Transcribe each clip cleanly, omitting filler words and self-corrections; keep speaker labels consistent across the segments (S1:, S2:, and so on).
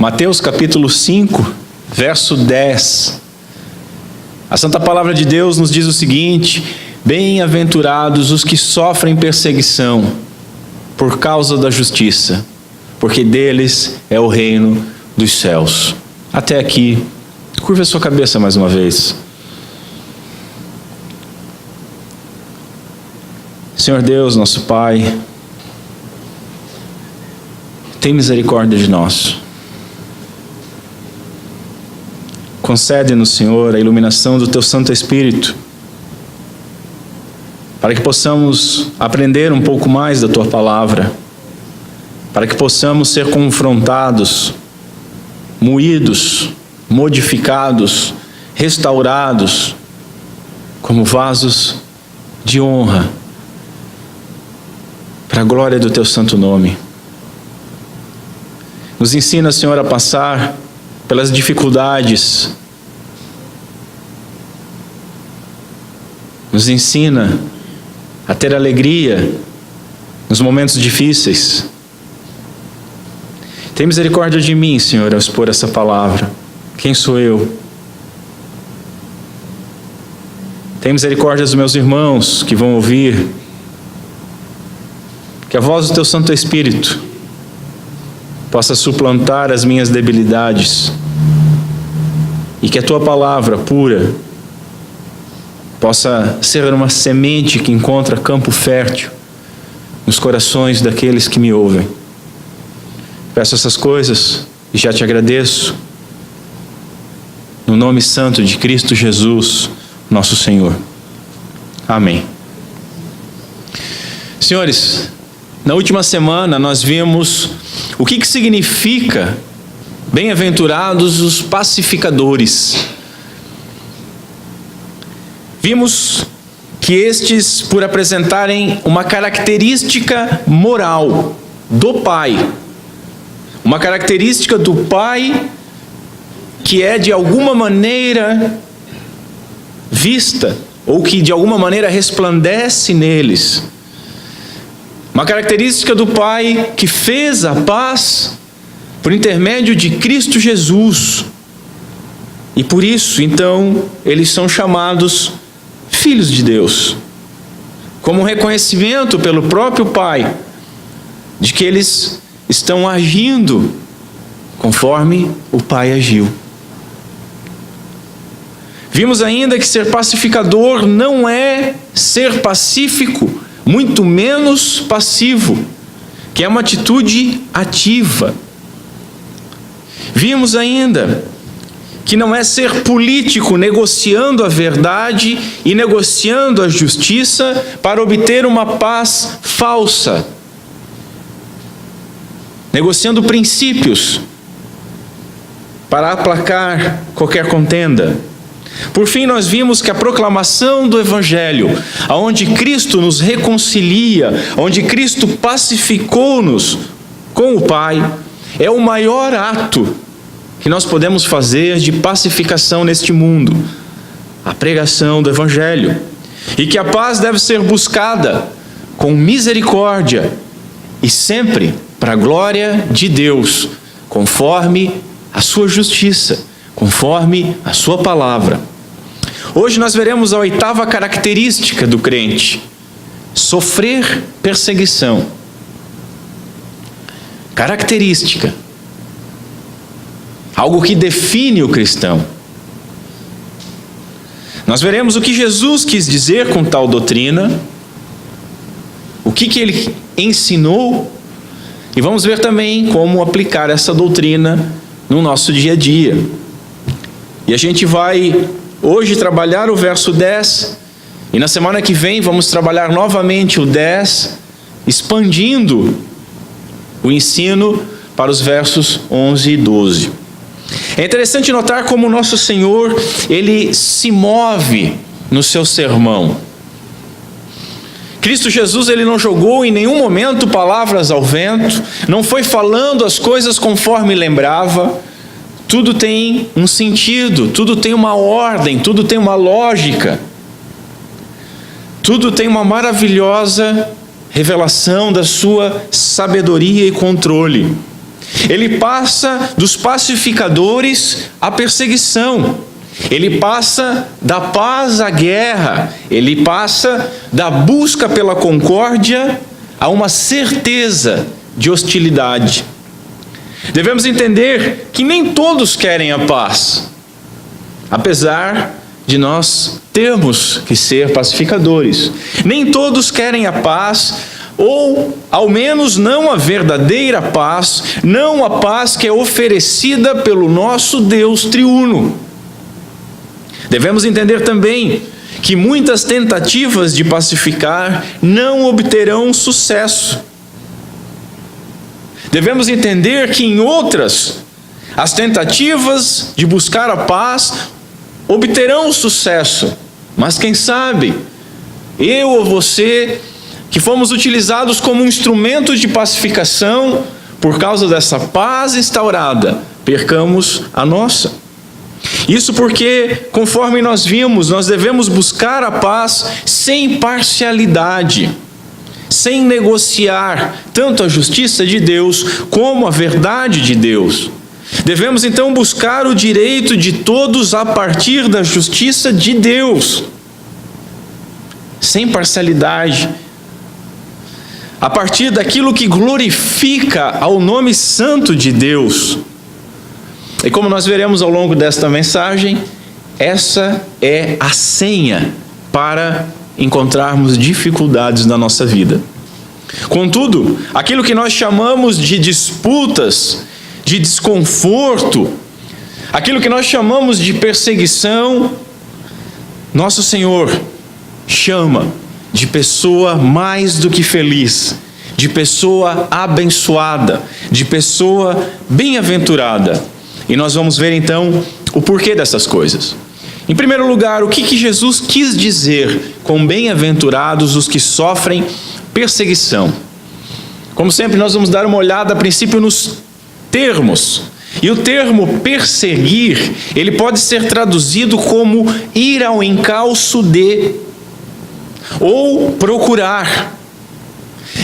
S1: Mateus capítulo 5, verso 10. A Santa Palavra de Deus nos diz o seguinte: bem-aventurados os que sofrem perseguição por causa da justiça, porque deles é o reino dos céus. Até aqui, curva a sua cabeça mais uma vez. Senhor Deus, nosso Pai, tem misericórdia de nós. Concede-nos, Senhor, a iluminação do Teu Santo Espírito, para que possamos aprender um pouco mais da Tua Palavra, para que possamos ser confrontados, moídos, modificados, restaurados, como vasos de honra, para a glória do Teu santo nome. Nos ensina, Senhor, a passar pelas dificuldades. Nos ensina a ter alegria nos momentos difíceis. Tem misericórdia de mim, Senhor, ao expor essa palavra. Quem sou eu? Tem misericórdia dos meus irmãos que vão ouvir. Que a voz do Teu Santo Espírito possa suplantar as minhas debilidades e que a Tua palavra pura possa ser uma semente que encontra campo fértil nos corações daqueles que me ouvem. Peço essas coisas e já Te agradeço, no nome santo de Cristo Jesus, nosso Senhor. Amém. Senhores, na última semana nós vimos o que significa bem-aventurados os pacificadores. Vimos que estes, por apresentarem uma característica moral do Pai, uma característica do Pai que é de alguma maneira vista, ou que de alguma maneira resplandece neles, uma característica do Pai que fez a paz por intermédio de Cristo Jesus. E por isso, então, eles são chamados filhos de Deus, como um reconhecimento pelo próprio Pai de que eles estão agindo conforme o Pai agiu. Vimos ainda que ser pacificador não é ser pacífico, muito menos passivo, que é uma atitude ativa. Vimos ainda que não é ser político negociando a verdade e negociando a justiça para obter uma paz falsa, negociando princípios para aplacar qualquer contenda. Por fim, nós vimos que a proclamação do Evangelho, onde Cristo nos reconcilia, onde Cristo pacificou-nos com o Pai, é o maior ato que nós podemos fazer de pacificação neste mundo, a pregação do Evangelho. E que a paz deve ser buscada com misericórdia e sempre para a glória de Deus, conforme a sua justiça, conforme a sua palavra. Hoje nós veremos a 8ª característica do crente: sofrer perseguição. Característica. Algo que define o cristão. Nós veremos o que Jesus quis dizer com tal doutrina, o que Ele ensinou, e vamos ver também como aplicar essa doutrina no nosso dia a dia. E a gente vai hoje trabalhar o verso 10, e na semana que vem vamos trabalhar novamente o 10, expandindo o ensino para os versos 11 e 12. É interessante notar como o nosso Senhor, Ele se move no seu sermão. Cristo Jesus, Ele não jogou em nenhum momento palavras ao vento, não foi falando as coisas conforme lembrava. Tudo tem um sentido, tudo tem uma ordem, tudo tem uma lógica. Tudo tem uma maravilhosa revelação da sua sabedoria e controle. Ele passa dos pacificadores à perseguição. Ele passa da paz à guerra. Ele passa da busca pela concórdia a uma certeza de hostilidade. Devemos entender que nem todos querem a paz, apesar de nós termos que ser pacificadores. Nem todos querem a paz, ou ao menos não a verdadeira paz, não a paz que é oferecida pelo nosso Deus triuno. Devemos entender também que muitas tentativas de pacificar não obterão sucesso. Devemos entender que em outras, as tentativas de buscar a paz obterão sucesso, mas quem sabe, eu ou você, que fomos utilizados como um instrumento de pacificação, por causa dessa paz instaurada, percamos a nossa. Isso porque, conforme nós vimos, nós devemos buscar a paz sem parcialidade, sem negociar tanto a justiça de Deus como a verdade de Deus. Devemos então buscar o direito de todos a partir da justiça de Deus, sem parcialidade, a partir daquilo que glorifica ao nome santo de Deus. E como nós veremos ao longo desta mensagem, essa é a senha para encontrarmos dificuldades na nossa vida. Contudo, aquilo que nós chamamos de disputas, de desconforto, aquilo que nós chamamos de perseguição, nosso Senhor chama de pessoa mais do que feliz, de pessoa abençoada, de pessoa bem-aventurada. E nós vamos ver então o porquê dessas coisas. Em primeiro lugar, o que Jesus quis dizer com bem-aventurados os que sofrem perseguição? Como sempre, nós vamos dar uma olhada a princípio nos termos. E o termo perseguir, ele pode ser traduzido como ir ao encalço de, ou procurar.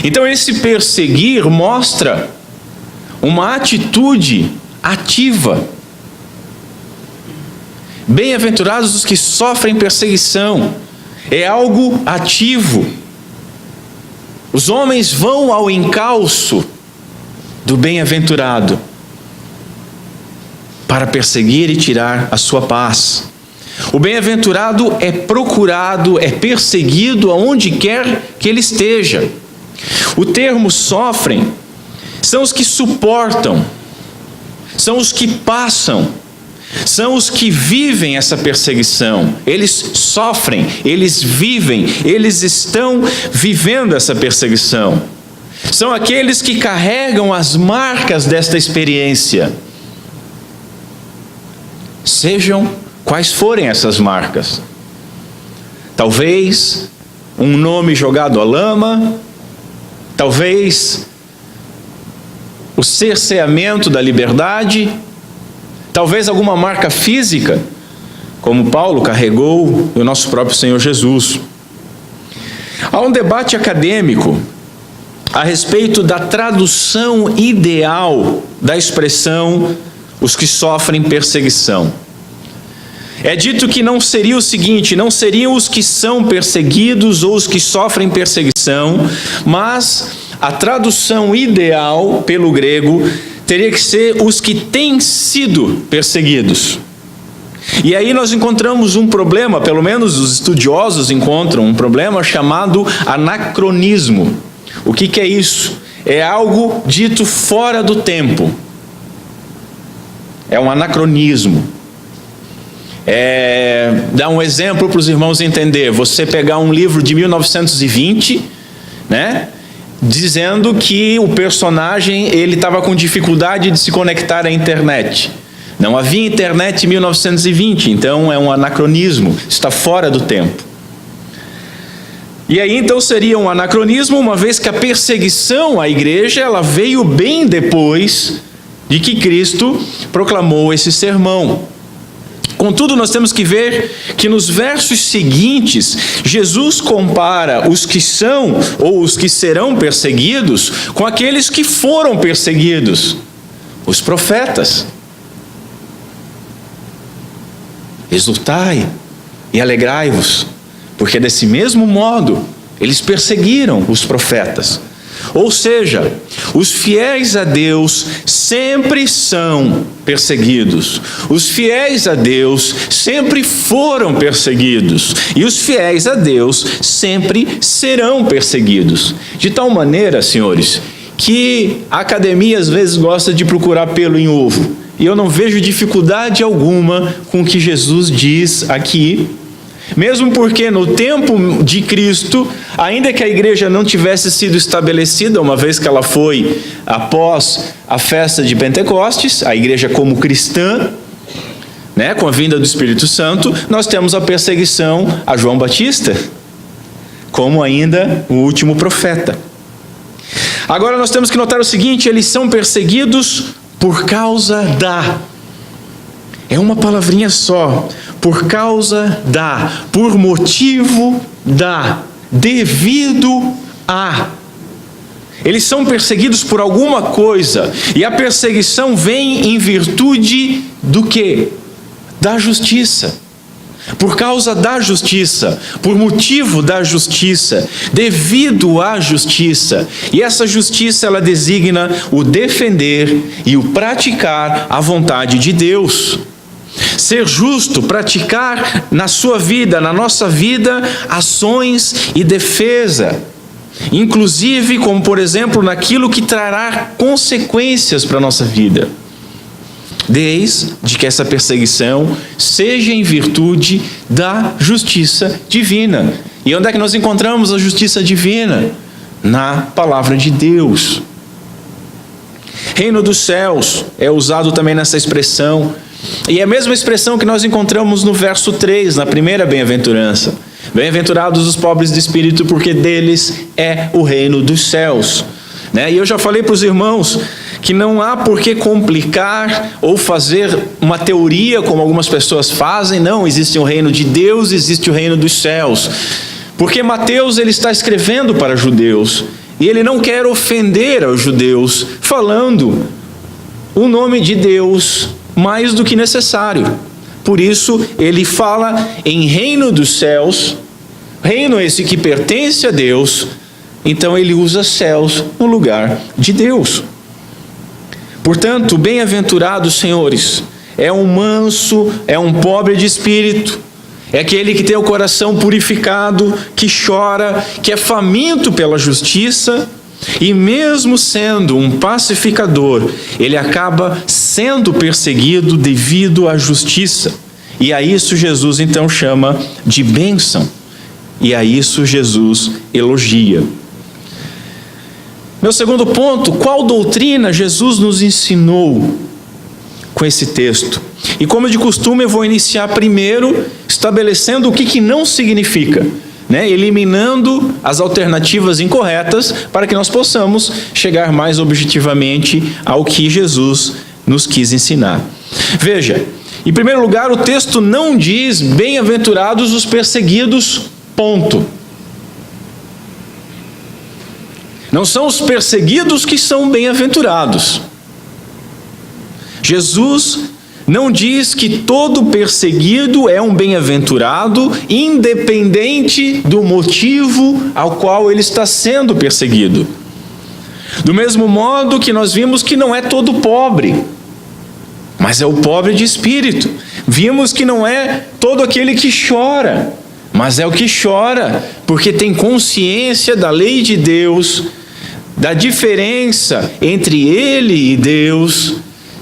S1: Então esse perseguir mostra uma atitude ativa. Bem-aventurados os que sofrem perseguição. É algo ativo. Os homens vão ao encalço do bem-aventurado para perseguir e tirar a sua paz. O bem-aventurado é procurado, é perseguido aonde quer que ele esteja. O termo sofrem são os que suportam, são os que passam, são os que vivem essa perseguição. Eles sofrem, eles vivem, eles estão vivendo essa perseguição. São aqueles que carregam as marcas desta experiência. Sejam quais forem essas marcas. Talvez um nome jogado à lama, talvez o cerceamento da liberdade, talvez alguma marca física, como Paulo carregou o nosso próprio Senhor Jesus. Há um debate acadêmico a respeito da tradução ideal da expressão os que sofrem perseguição. É dito que não seria o seguinte, não seriam os que são perseguidos ou os que sofrem perseguição, mas a tradução ideal pelo grego teria que ser os que têm sido perseguidos. E aí nós encontramos um problema, pelo menos os estudiosos encontram um problema chamado anacronismo. O que é isso? É algo dito fora do tempo. É um anacronismo. Dá um exemplo para os irmãos entender. Você pegar um livro de 1920, né? Dizendo que o personagem ele estava com dificuldade de se conectar à internet. Não havia internet em 1920, então é um anacronismo, está fora do tempo. E aí então seria um anacronismo, uma vez que a perseguição à igreja ela veio bem depois de que Cristo proclamou esse sermão. Contudo, nós temos que ver que nos versos seguintes, Jesus compara os que são ou os que serão perseguidos com aqueles que foram perseguidos. os profetas. Exultai e alegrai-vos, porque desse mesmo modo eles perseguiram os profetas. Ou seja, os fiéis a Deus sempre são perseguidos. Os fiéis a Deus sempre foram perseguidos. E os fiéis a Deus sempre serão perseguidos. De tal maneira, senhores, que a academia às vezes gosta de procurar pelo em ovo. E eu não vejo dificuldade alguma com o que Jesus diz aqui. Mesmo porque no tempo de Cristo, ainda que a igreja não tivesse sido estabelecida, uma vez que ela foi após a festa de Pentecostes, a igreja como cristã, né, com a vinda do Espírito Santo, nós temos a perseguição a João Batista, como ainda o último profeta. Agora nós temos que notar o seguinte: eles são perseguidos por causa da... É uma palavrinha só. Por causa da, por motivo da, devido a. Eles são perseguidos por alguma coisa, e a perseguição vem em virtude do quê? Da justiça. Por causa da justiça, por motivo da justiça, devido à justiça. E essa justiça, ela designa o defender e o praticar a vontade de Deus. Ser justo, praticar na sua vida, na nossa vida, ações e defesa. Inclusive, como por exemplo, naquilo que trará consequências para a nossa vida. Desde que essa perseguição seja em virtude da justiça divina. E onde é que nós encontramos a justiça divina? Na palavra de Deus. Reino dos céus é usado também nessa expressão. E é a mesma expressão que nós encontramos no verso 3, na primeira bem-aventurança. Bem-aventurados os pobres de espírito, porque deles é o reino dos céus. E eu já falei para os irmãos que não há por que complicar ou fazer uma teoria como algumas pessoas fazem. Não, existe o reino de Deus, existe o reino dos céus. Porque Mateus, ele está escrevendo para judeus, e ele não quer ofender aos judeus, falando o nome de Deus mais do que necessário. Por isso, ele fala em reino dos céus, reino esse que pertence a Deus, então ele usa céus no lugar de Deus. Portanto, bem-aventurados, senhores, é um manso, é um pobre de espírito, é aquele que tem o coração purificado, que chora, que é faminto pela justiça. E mesmo sendo um pacificador, ele acaba sendo perseguido devido à justiça. E a isso Jesus então chama de bênção. E a isso Jesus elogia. Meu segundo ponto: qual doutrina Jesus nos ensinou com esse texto? E como de costume, eu vou iniciar primeiro estabelecendo o que não significa. Eliminando as alternativas incorretas para que nós possamos chegar mais objetivamente ao que Jesus nos quis ensinar. Veja, em primeiro lugar, o texto não diz bem-aventurados os perseguidos, ponto. Não são os perseguidos que são bem-aventurados. Jesus não diz que todo perseguido é um bem-aventurado, independente do motivo ao qual ele está sendo perseguido. Do mesmo modo que nós vimos que não é todo pobre, mas é o pobre de espírito. Vimos que não é todo aquele que chora, mas é o que chora porque tem consciência da lei de Deus, da diferença entre ele e Deus,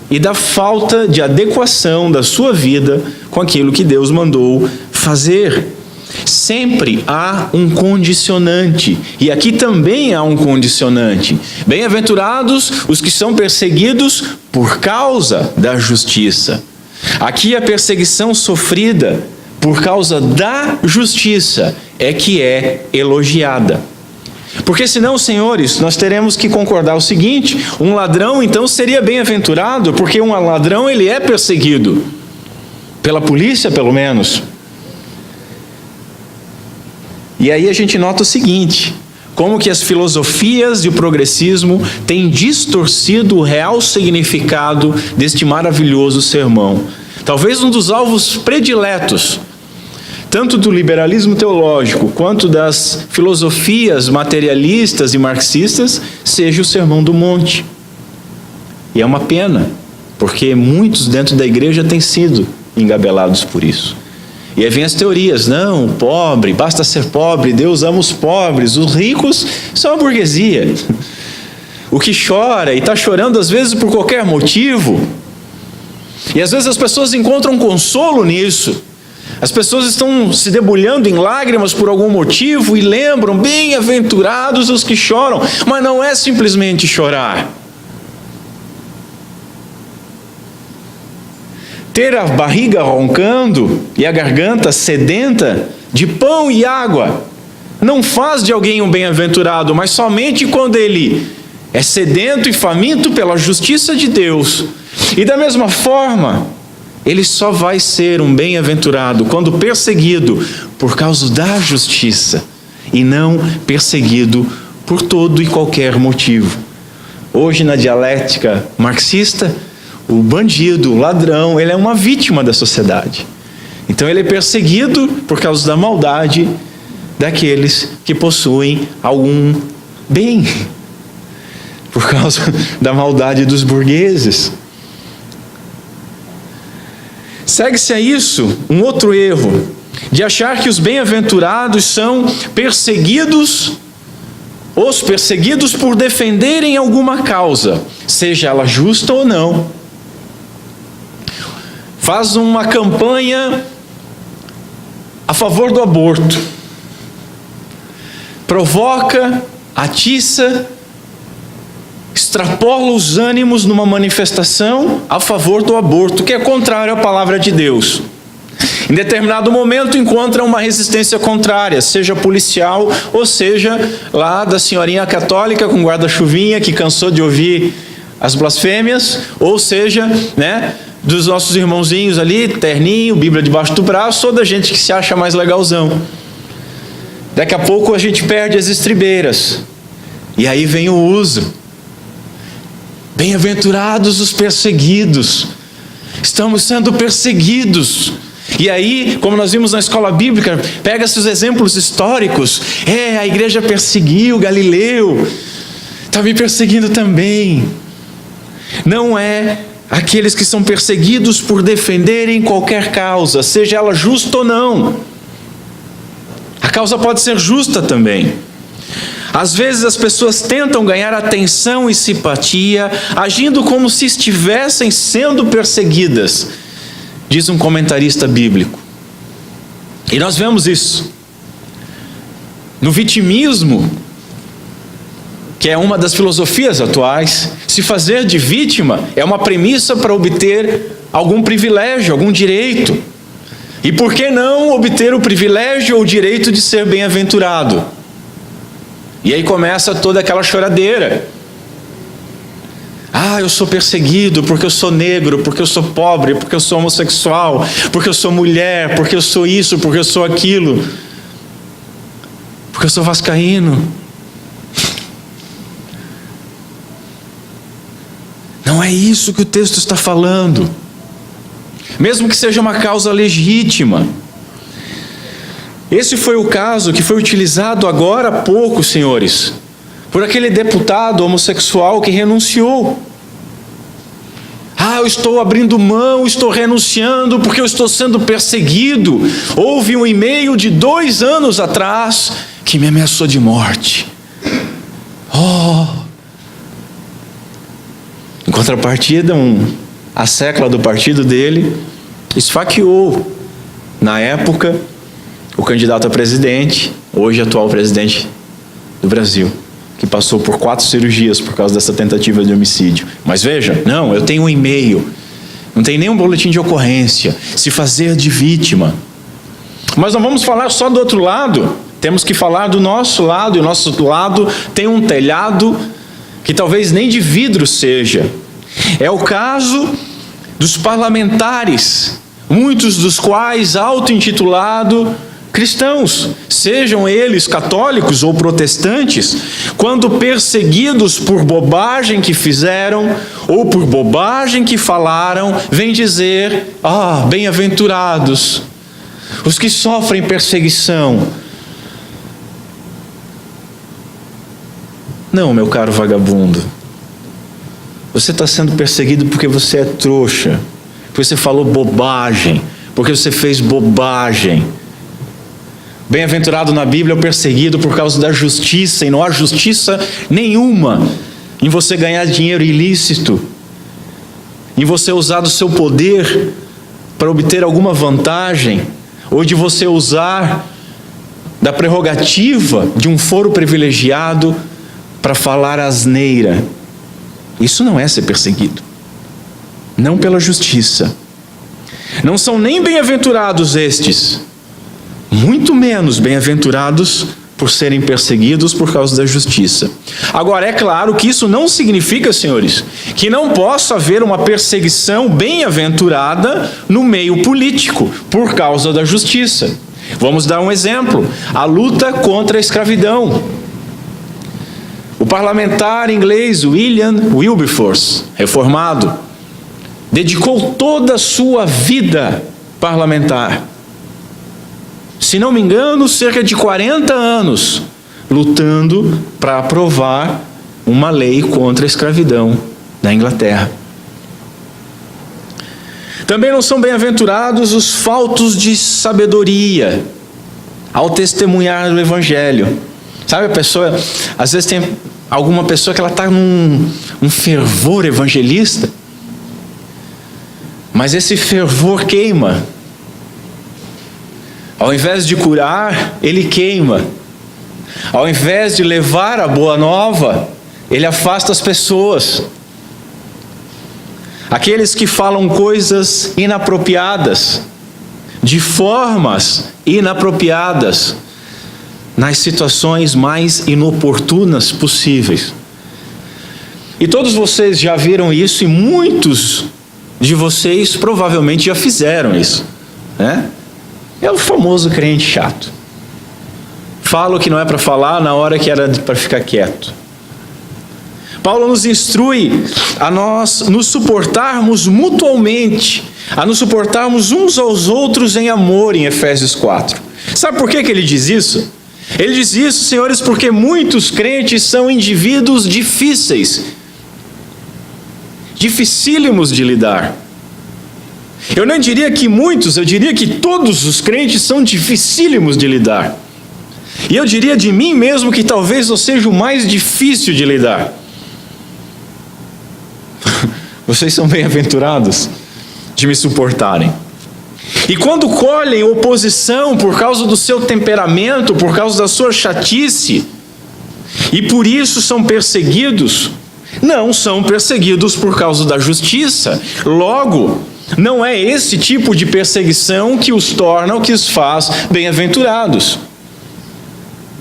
S1: e da falta de adequação da sua vida com aquilo que Deus mandou fazer. Sempre há um condicionante, e aqui também há um condicionante. Bem-aventurados os que são perseguidos por causa da justiça. Aqui a perseguição sofrida por causa da justiça é que é elogiada. Porque senão, senhores, nós teremos que concordar o seguinte: um ladrão então seria bem-aventurado, porque um ladrão ele é perseguido, pela polícia pelo menos. E aí a gente nota o seguinte: como que as filosofias e o progressismo têm distorcido o real significado deste maravilhoso sermão. Talvez um dos alvos prediletos, tanto do liberalismo teológico quanto das filosofias materialistas e marxistas, seja o Sermão do Monte. E é uma pena, porque muitos dentro da igreja têm sido engabelados por isso. E aí vem as teorias, não, pobre, basta ser pobre, Deus ama os pobres, os ricos são a burguesia. O que chora e está chorando às vezes por qualquer motivo. E às vezes as pessoas encontram consolo nisso. As pessoas estão se debulhando em lágrimas por algum motivo e lembram, bem-aventurados os que choram, mas não é simplesmente chorar. Ter a barriga roncando e a garganta sedenta de pão e água não faz de alguém um bem-aventurado, mas somente quando ele é sedento e faminto pela justiça de Deus. E da mesma forma, ele só vai ser um bem-aventurado quando perseguido por causa da justiça e não perseguido por todo e qualquer motivo. Hoje, na dialética marxista, o bandido, o ladrão, ele é uma vítima da sociedade. Então ele é perseguido por causa da maldade daqueles que possuem algum bem, por causa da maldade dos burgueses. Segue-se a isso um outro erro, de achar que os bem-aventurados são os perseguidos por defenderem alguma causa, seja ela justa ou não. Faz uma campanha a favor do aborto, provoca, atiça, extrapola os ânimos numa manifestação a favor do aborto, que é contrário à palavra de Deus. Em determinado momento encontra uma resistência contrária, seja policial ou seja lá da senhorinha católica com guarda-chuvinha que cansou de ouvir as blasfêmias, ou seja, dos nossos irmãozinhos ali, terninho, Bíblia debaixo do braço, ou da gente que se acha mais legalzão. Daqui a pouco a gente perde as estribeiras. E aí vem o uso. Bem-aventurados os perseguidos. Estamos sendo perseguidos. E aí, como nós vimos na escola bíblica, pega-se os exemplos históricos. A igreja perseguiu Galileu. Está me perseguindo também. Não é aqueles que são perseguidos por defenderem qualquer causa, seja ela justa ou não. A causa pode ser justa também. Às vezes as pessoas tentam ganhar atenção e simpatia, agindo como se estivessem sendo perseguidas, diz um comentarista bíblico. E nós vemos isso no vitimismo, que é uma das filosofias atuais. Se fazer de vítima é uma premissa para obter algum privilégio, algum direito. E por que não obter o privilégio ou o direito de ser bem-aventurado? E aí começa toda aquela choradeira. Eu sou perseguido porque eu sou negro, porque eu sou pobre, porque eu sou homossexual, porque eu sou mulher, porque eu sou isso, porque eu sou aquilo, porque eu sou vascaíno. Não é isso que o texto está falando. Mesmo que seja uma causa legítima. Esse foi o caso que foi utilizado agora há pouco, senhores, por aquele deputado homossexual que renunciou. Eu estou abrindo mão, estou renunciando porque eu estou sendo perseguido. Houve um e-mail de 2 anos atrás que me ameaçou de morte. Em contrapartida, a sécula do partido dele esfaqueou, na época, o candidato a presidente, hoje atual presidente do Brasil, que passou por 4 cirurgias por causa dessa tentativa de homicídio. Mas veja, não, eu tenho um e-mail, não tem nenhum boletim de ocorrência, se fazer de vítima. Mas não vamos falar só do outro lado, temos que falar do nosso lado, e o nosso lado tem um telhado que talvez nem de vidro seja. É o caso dos parlamentares, muitos dos quais auto-intitulado cristãos, sejam eles católicos ou protestantes, quando perseguidos por bobagem que fizeram ou por bobagem que falaram, vêm dizer: bem-aventurados os que sofrem perseguição. Não, meu caro vagabundo, você está sendo perseguido porque você é trouxa, porque você falou bobagem, porque você fez bobagem. Bem-aventurado na Bíblia é o perseguido por causa da justiça, e não há justiça nenhuma em você ganhar dinheiro ilícito, em você usar do seu poder para obter alguma vantagem, ou de você usar da prerrogativa de um foro privilegiado para falar asneira. Isso não é ser perseguido, não pela justiça. Não são nem bem-aventurados estes, muito menos bem-aventurados por serem perseguidos por causa da justiça. Agora, é claro que isso não significa, senhores, que não possa haver uma perseguição bem-aventurada no meio político por causa da justiça. Vamos dar um exemplo: a luta contra a escravidão. O parlamentar inglês William Wilberforce, reformado, dedicou toda a sua vida parlamentar, se não me engano, cerca de 40 anos, lutando para aprovar uma lei contra a escravidão na Inglaterra. Também não são bem-aventurados os faltos de sabedoria ao testemunhar do Evangelho. Sabe, a pessoa, às vezes tem alguma pessoa que ela está num fervor evangelista, mas esse fervor queima. Ao invés de curar, ele queima. Ao invés de levar a boa nova, ele afasta as pessoas. Aqueles que falam coisas inapropriadas, de formas inapropriadas, nas situações mais inoportunas possíveis. E todos vocês já viram isso, e muitos de vocês provavelmente já fizeram isso, né? É o famoso crente chato. Fala o que não é para falar na hora que era para ficar quieto. Paulo nos instrui a nós nos suportarmos mutuamente, a nos suportarmos uns aos outros em amor, em Efésios 4. Sabe por que ele diz isso? Ele diz isso, senhores, porque muitos crentes são indivíduos difíceis, dificílimos de lidar. Eu não diria que muitos, eu diria que todos os crentes são dificílimos de lidar. E eu diria de mim mesmo que talvez eu seja o mais difícil de lidar. Vocês são bem-aventurados de me suportarem. E quando colhem oposição por causa do seu temperamento, por causa da sua chatice, e por isso são perseguidos, não são perseguidos por causa da justiça. Logo, não é esse tipo de perseguição que os torna, ou que os faz bem-aventurados.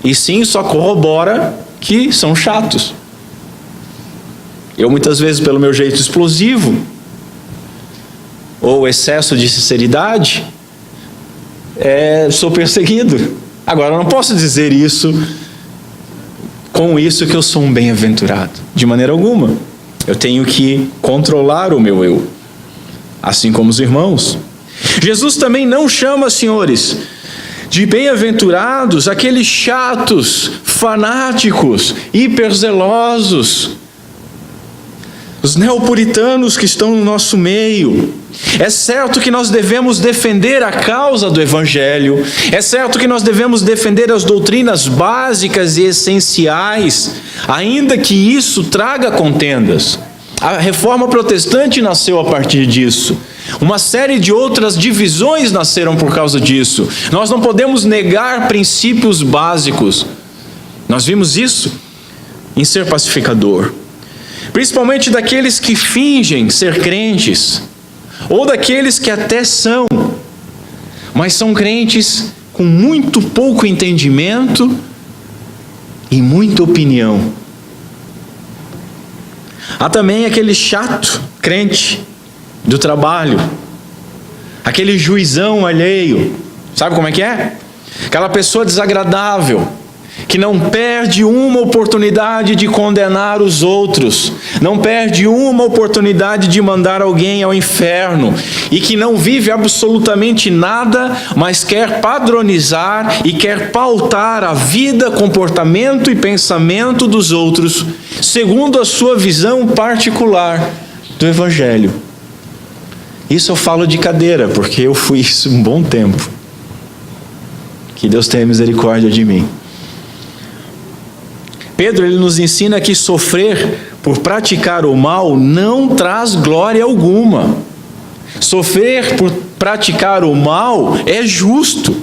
S1: E sim, só corrobora que são chatos. Eu muitas vezes, pelo meu jeito explosivo, ou excesso de sinceridade, sou perseguido. Agora, eu não posso dizer isso, com isso que eu sou um bem-aventurado, de maneira alguma. Eu tenho que controlar o meu eu, assim como os irmãos. Jesus também não chama, senhores, de bem-aventurados aqueles chatos, fanáticos, hiperzelosos, os neopuritanos que estão no nosso meio. É certo que nós devemos defender a causa do Evangelho, é certo que nós devemos defender as doutrinas básicas e essenciais, ainda que isso traga contendas. A reforma protestante nasceu a partir disso. Uma série de outras divisões nasceram por causa disso. Nós não podemos negar princípios básicos. Nós vimos isso em Ser Pacificador. Principalmente daqueles que fingem ser crentes, ou daqueles que até são, mas são crentes com muito pouco entendimento e muita opinião. Há também aquele chato crente do trabalho, aquele juizão alheio. Sabe como é que é? aquela pessoa desagradável, que não perde uma oportunidade de condenar os outros, não perde uma oportunidade de mandar alguém ao inferno, e que não vive absolutamente nada, mas quer padronizar e quer pautar a vida, comportamento e pensamento dos outros, segundo a sua visão particular do Evangelho. Isso eu falo de cadeira, porque eu fui isso um bom tempo. Que Deus tenha misericórdia de mim. Pedro, ele nos ensina que sofrer por praticar o mal não traz glória alguma. Sofrer por praticar o mal é justo.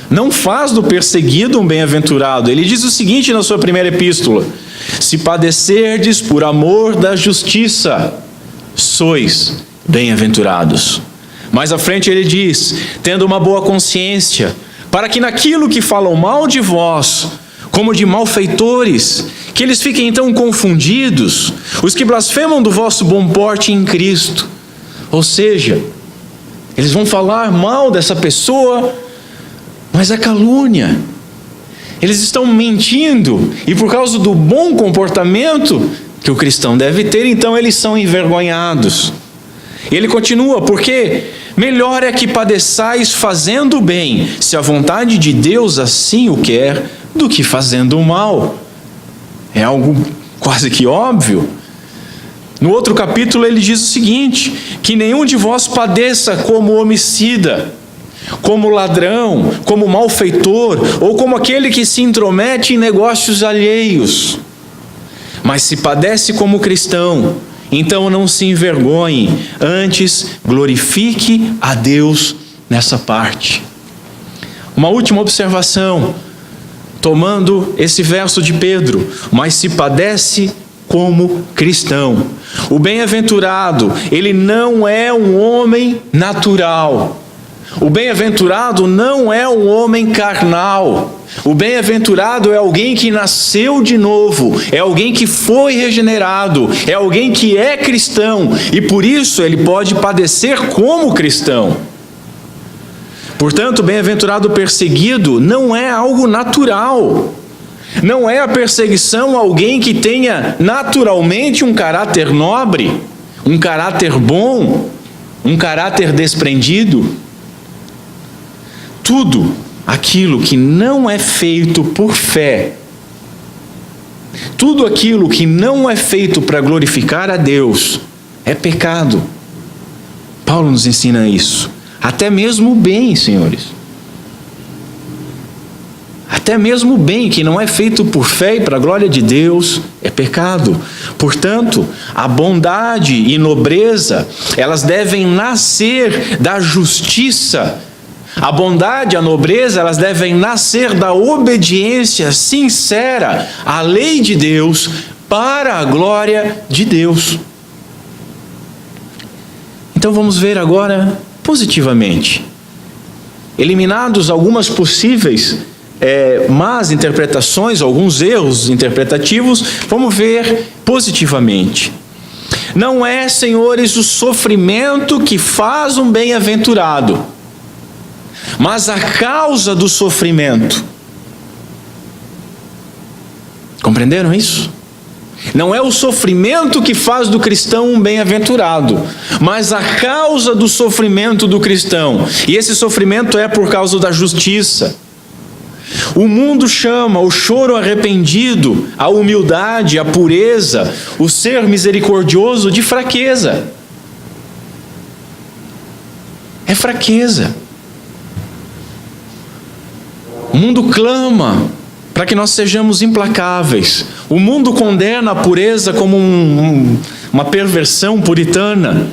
S1: Não faz do perseguido um bem-aventurado. Ele diz o seguinte na sua primeira epístola: se padecerdes por amor da justiça, sois bem-aventurados. Mais à frente ele diz: tendo uma boa consciência, para que naquilo que falam mal de vós, como de malfeitores, que eles fiquem então confundidos, os que blasfemam do vosso bom porte em Cristo. Ou seja, eles vão falar mal dessa pessoa, mas é calúnia. Eles estão mentindo, e por causa do bom comportamento que o cristão deve ter, então eles são envergonhados. E ele continua: porque melhor é que padeçais fazendo o bem, se a vontade de Deus assim o quer, do que fazendo o mal. É algo quase que óbvio. No outro capítulo ele diz o seguinte: que nenhum de vós padeça como homicida, como ladrão, como malfeitor, ou como aquele que se intromete em negócios alheios. Mas se padece como cristão, então não se envergonhe, antes glorifique a Deus nessa parte. Uma última observação, tomando esse verso de Pedro: mas se padece como cristão. O bem-aventurado, ele não é um homem natural. O bem-aventurado não é um homem carnal. O bem-aventurado é alguém que nasceu de novo, é alguém que foi regenerado, é alguém que é cristão, e por isso ele pode padecer como cristão. Portanto, o bem-aventurado perseguido não é algo natural. Não é a perseguição a alguém que tenha naturalmente um caráter nobre, um caráter bom, um caráter desprendido. Tudo aquilo que não é feito por fé, tudo aquilo que não é feito para glorificar a Deus, é pecado. Paulo nos ensina isso. Até mesmo o bem, senhores. Até mesmo o bem que não é feito por fé e para a glória de Deus é pecado. Portanto, a bondade e nobreza, elas devem nascer da justiça. A bondade e a nobreza, elas devem nascer da obediência sincera à lei de Deus para a glória de Deus. Então vamos ver agora positivamente. Eliminados algumas possíveis más interpretações, alguns erros interpretativos, vamos ver positivamente. Não é, senhores, o sofrimento que faz um bem-aventurado, mas a causa do sofrimento. Compreenderam isso? Não é o sofrimento que faz do cristão um bem-aventurado, mas a causa do sofrimento do cristão. E esse sofrimento é por causa da justiça. O mundo chama o choro arrependido, a humildade, a pureza, o ser misericordioso de fraqueza. É fraqueza. O mundo clama para que nós sejamos implacáveis. O mundo condena a pureza como uma perversão puritana.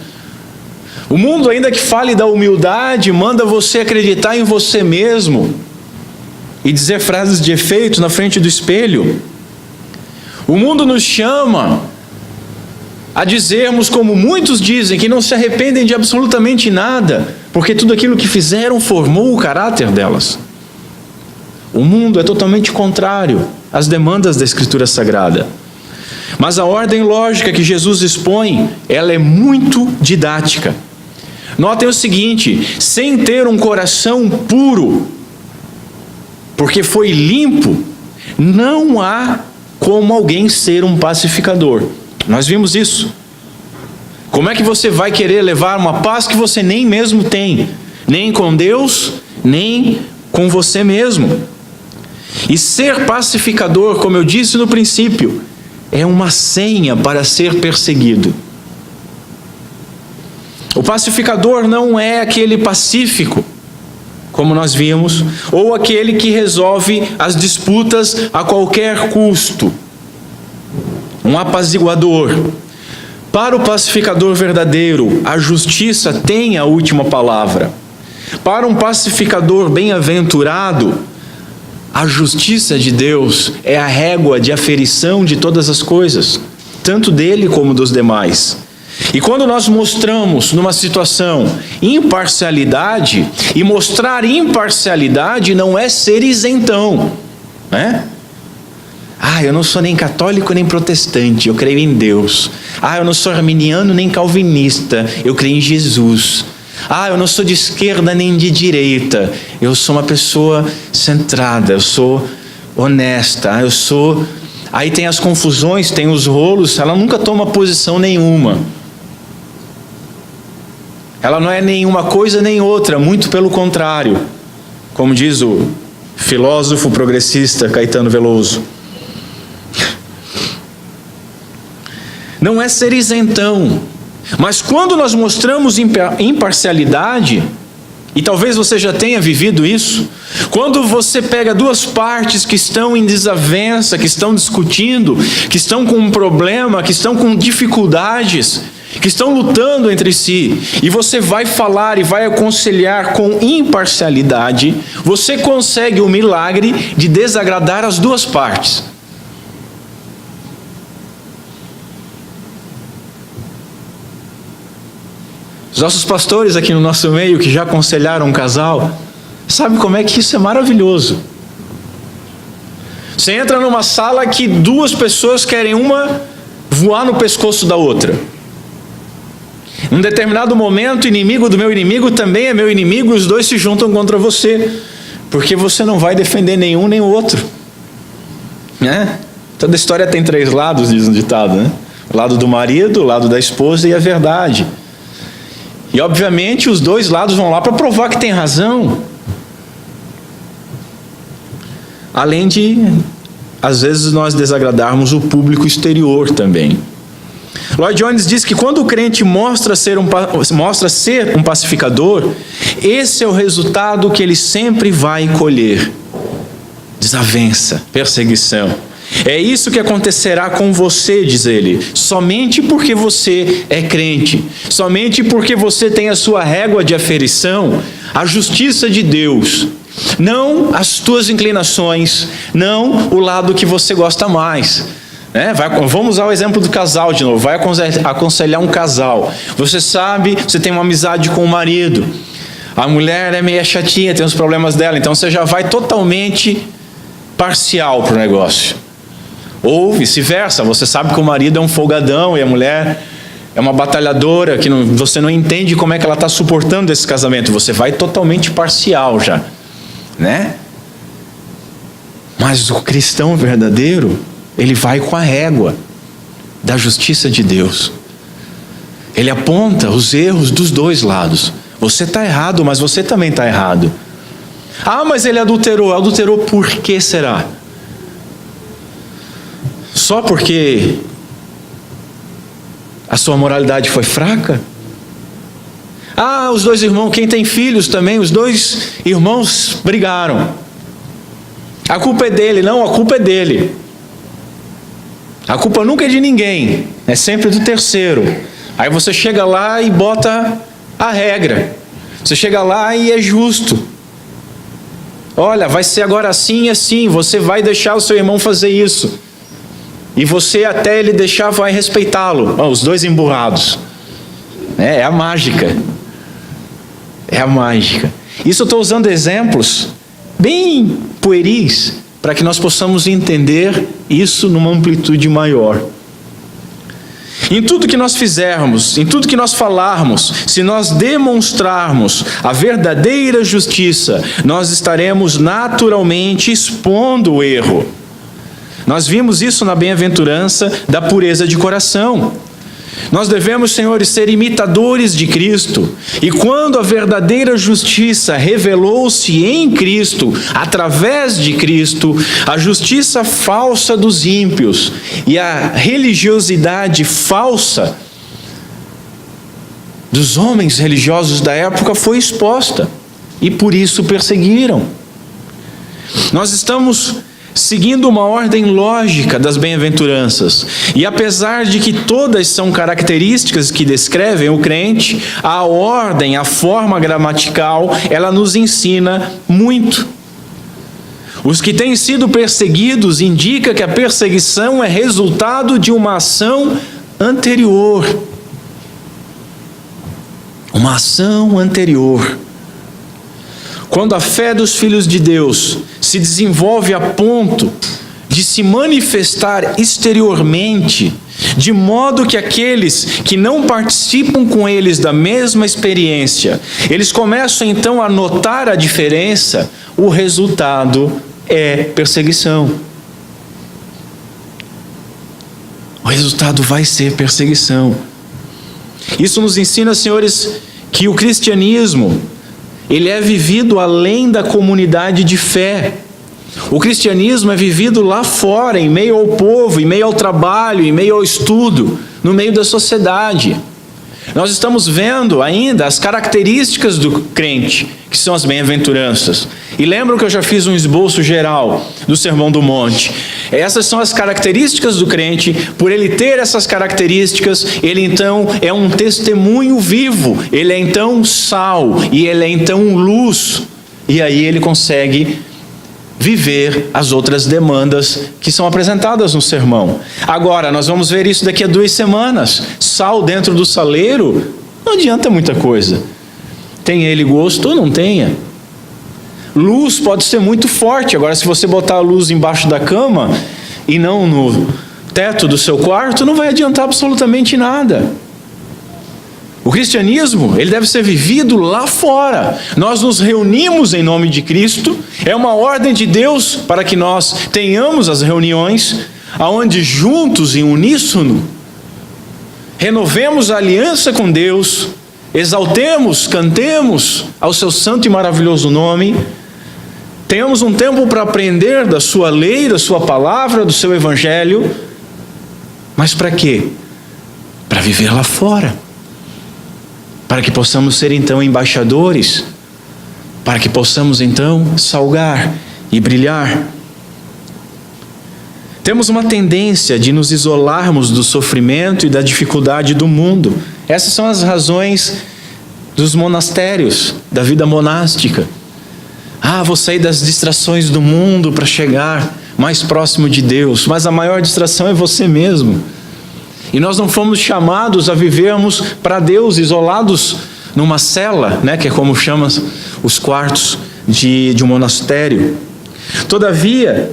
S1: O mundo, ainda que fale da humildade, manda você acreditar em você mesmo e dizer frases de efeito na frente do espelho. O mundo nos chama a dizermos, como muitos dizem, que não se arrependem de absolutamente nada, porque tudo aquilo que fizeram formou o caráter delas. O mundo é totalmente contrário às demandas da Escritura Sagrada. Mas a ordem lógica que Jesus expõe, ela é muito didática. Notem o seguinte: sem ter um coração puro, porque foi limpo, não há como alguém ser um pacificador. Nós vimos isso. Como é que você vai querer levar uma paz que você nem mesmo tem? Nem com Deus, nem com você mesmo. E ser pacificador, como eu disse no princípio, é uma senha para ser perseguido. O pacificador não é aquele pacífico, como nós vimos, ou aquele que resolve as disputas a qualquer custo. Um apaziguador. Para o pacificador verdadeiro, a justiça tem a última palavra. Para um pacificador bem-aventurado, a justiça de Deus é a régua de aferição de todas as coisas, tanto dele como dos demais. E quando nós mostramos numa situação imparcialidade, e mostrar imparcialidade não é ser isentão, né? Eu não sou nem católico nem protestante, eu creio em Deus. Eu não sou arminiano nem calvinista, eu creio em Jesus. Eu não sou de esquerda nem de direita, eu sou uma pessoa centrada, eu sou honesta, eu sou... Aí tem as confusões, tem os rolos, ela nunca toma posição nenhuma. Ela não é nenhuma coisa nem outra, muito pelo contrário. Como diz o filósofo progressista Caetano Veloso. Não é ser isentão, mas quando nós mostramos imparcialidade, e talvez você já tenha vivido isso, quando você pega duas partes que estão em desavença, que estão discutindo, que estão com um problema, que estão com dificuldades, que estão lutando entre si, e você vai falar e vai aconselhar com imparcialidade, você consegue o milagre de desagradar as duas partes. Os nossos pastores aqui no nosso meio, que já aconselharam um casal, sabe como é que isso é maravilhoso. Você entra numa sala que duas pessoas querem uma voar no pescoço da outra. Em um determinado momento, o inimigo do meu inimigo também é meu inimigo, e os dois se juntam contra você, porque você não vai defender nenhum nem o outro, né? Toda história tem três lados, diz um ditado, né? O lado do marido, o lado da esposa e a verdade. E obviamente os dois lados vão lá para provar que tem razão. Além de, às vezes, nós desagradarmos o público exterior também. Lloyd Jones diz que quando o crente mostra ser um pacificador, esse é o resultado que ele sempre vai colher: desavença, perseguição. É isso que acontecerá com você, diz ele, somente porque você é crente, somente porque você tem a sua régua de aferição, a justiça de Deus, não as tuas inclinações, não o lado que você gosta mais. Vamos usar o exemplo do casal de novo. Vai aconselhar um casal. Você sabe, você tem uma amizade com o marido, a mulher é meio chatinha, tem os problemas dela, então você já vai totalmente parcial para o negócio. Ou vice-versa, você sabe que o marido é um folgadão e a mulher é uma batalhadora, que você não entende como é que ela está suportando esse casamento. Você vai totalmente parcial já, né? Mas o cristão verdadeiro, ele vai com a régua da justiça de Deus. Ele aponta os erros dos dois lados. Você está errado, mas você também está errado. Mas ele adulterou. Adulterou por que será? Só porque a sua moralidade foi fraca? Os dois irmãos, quem tem filhos também, os dois irmãos brigaram. A culpa é dele. Não, a culpa é dele. A culpa nunca é de ninguém, é sempre do terceiro. Aí você chega lá e bota a regra. Você chega lá e é justo. Olha, vai ser agora assim e assim, você vai deixar o seu irmão fazer isso. E você, até ele deixar, vai respeitá-lo. Os dois emburrados. É a mágica. É a mágica. Isso eu estou usando exemplos bem pueris, para que nós possamos entender isso numa amplitude maior. Em tudo que nós fizermos, em tudo que nós falarmos, se nós demonstrarmos a verdadeira justiça, nós estaremos naturalmente expondo o erro. Nós vimos isso na bem-aventurança da pureza de coração. Nós devemos, senhores, ser imitadores de Cristo. E quando a verdadeira justiça revelou-se em Cristo, através de Cristo, a justiça falsa dos ímpios e a religiosidade falsa dos homens religiosos da época foi exposta. E por isso perseguiram. Nós estamos seguindo uma ordem lógica das bem-aventuranças. E apesar de que todas são características que descrevem o crente, a ordem, a forma gramatical, ela nos ensina muito. Os que têm sido perseguidos indica que a perseguição é resultado de uma ação anterior. Uma ação anterior. Quando a fé dos filhos de Deus se desenvolve a ponto de se manifestar exteriormente, de modo que aqueles que não participam com eles da mesma experiência, eles começam então a notar a diferença, o resultado é perseguição. O resultado vai ser perseguição. Isso nos ensina, senhores, que o cristianismo, ele é vivido além da comunidade de fé. O cristianismo é vivido lá fora, em meio ao povo, em meio ao trabalho, em meio ao estudo, no meio da sociedade. Nós estamos vendo ainda as características do crente, que são as bem-aventuranças. E lembram que eu já fiz um esboço geral do Sermão do Monte. Essas são as características do crente. Por ele ter essas características, ele então é um testemunho vivo. Ele é então sal e ele é então luz. E aí ele consegue viver as outras demandas que são apresentadas no sermão. Agora, nós vamos ver isso daqui a 2 semanas. Sal dentro do saleiro, não adianta muita coisa. Tem ele gosto ou não tenha. Luz pode ser muito forte. Agora, se você botar a luz embaixo da cama e não no teto do seu quarto, não vai adiantar absolutamente nada. O cristianismo, ele deve ser vivido lá fora. Nós nos reunimos em nome de Cristo. É uma ordem de Deus para que nós tenhamos as reuniões, aonde juntos, em uníssono, renovemos a aliança com Deus, exaltemos, cantemos ao seu santo e maravilhoso nome. Tenhamos um tempo para aprender da sua lei, da sua palavra, do seu evangelho. Mas para quê? Para viver lá fora. Para que possamos ser então embaixadores, para que possamos então salgar e brilhar. Temos uma tendência de nos isolarmos do sofrimento e da dificuldade do mundo. Essas são as razões dos monastérios, da vida monástica. Vou sair das distrações do mundo para chegar mais próximo de Deus, mas a maior distração é você mesmo. E nós não fomos chamados a vivermos para Deus isolados numa cela, né, que é como chamam os quartos de um monastério. Todavia,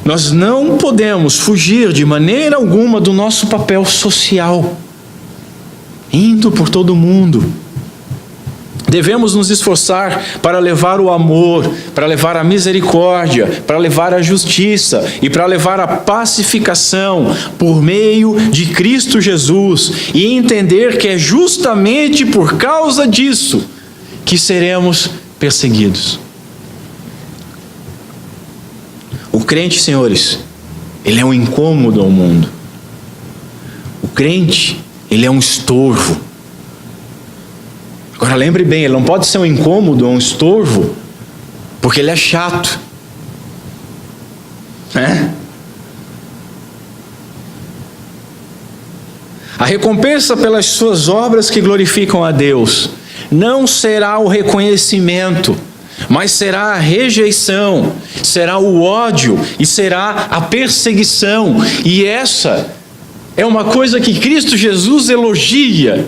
S1: nós não podemos fugir de maneira alguma do nosso papel social, indo por todo o mundo. Devemos nos esforçar para levar o amor, para levar a misericórdia, para levar a justiça e para levar a pacificação por meio de Cristo Jesus e entender que é justamente por causa disso que seremos perseguidos. O crente, senhores, ele é um incômodo ao mundo. O crente, ele é um estorvo. Agora lembre bem, ele não pode ser um incômodo ou um estorvo, porque ele é chato. A recompensa pelas suas obras que glorificam a Deus não será o reconhecimento, mas será a rejeição, será o ódio e será a perseguição. E essa é uma coisa que Cristo Jesus elogia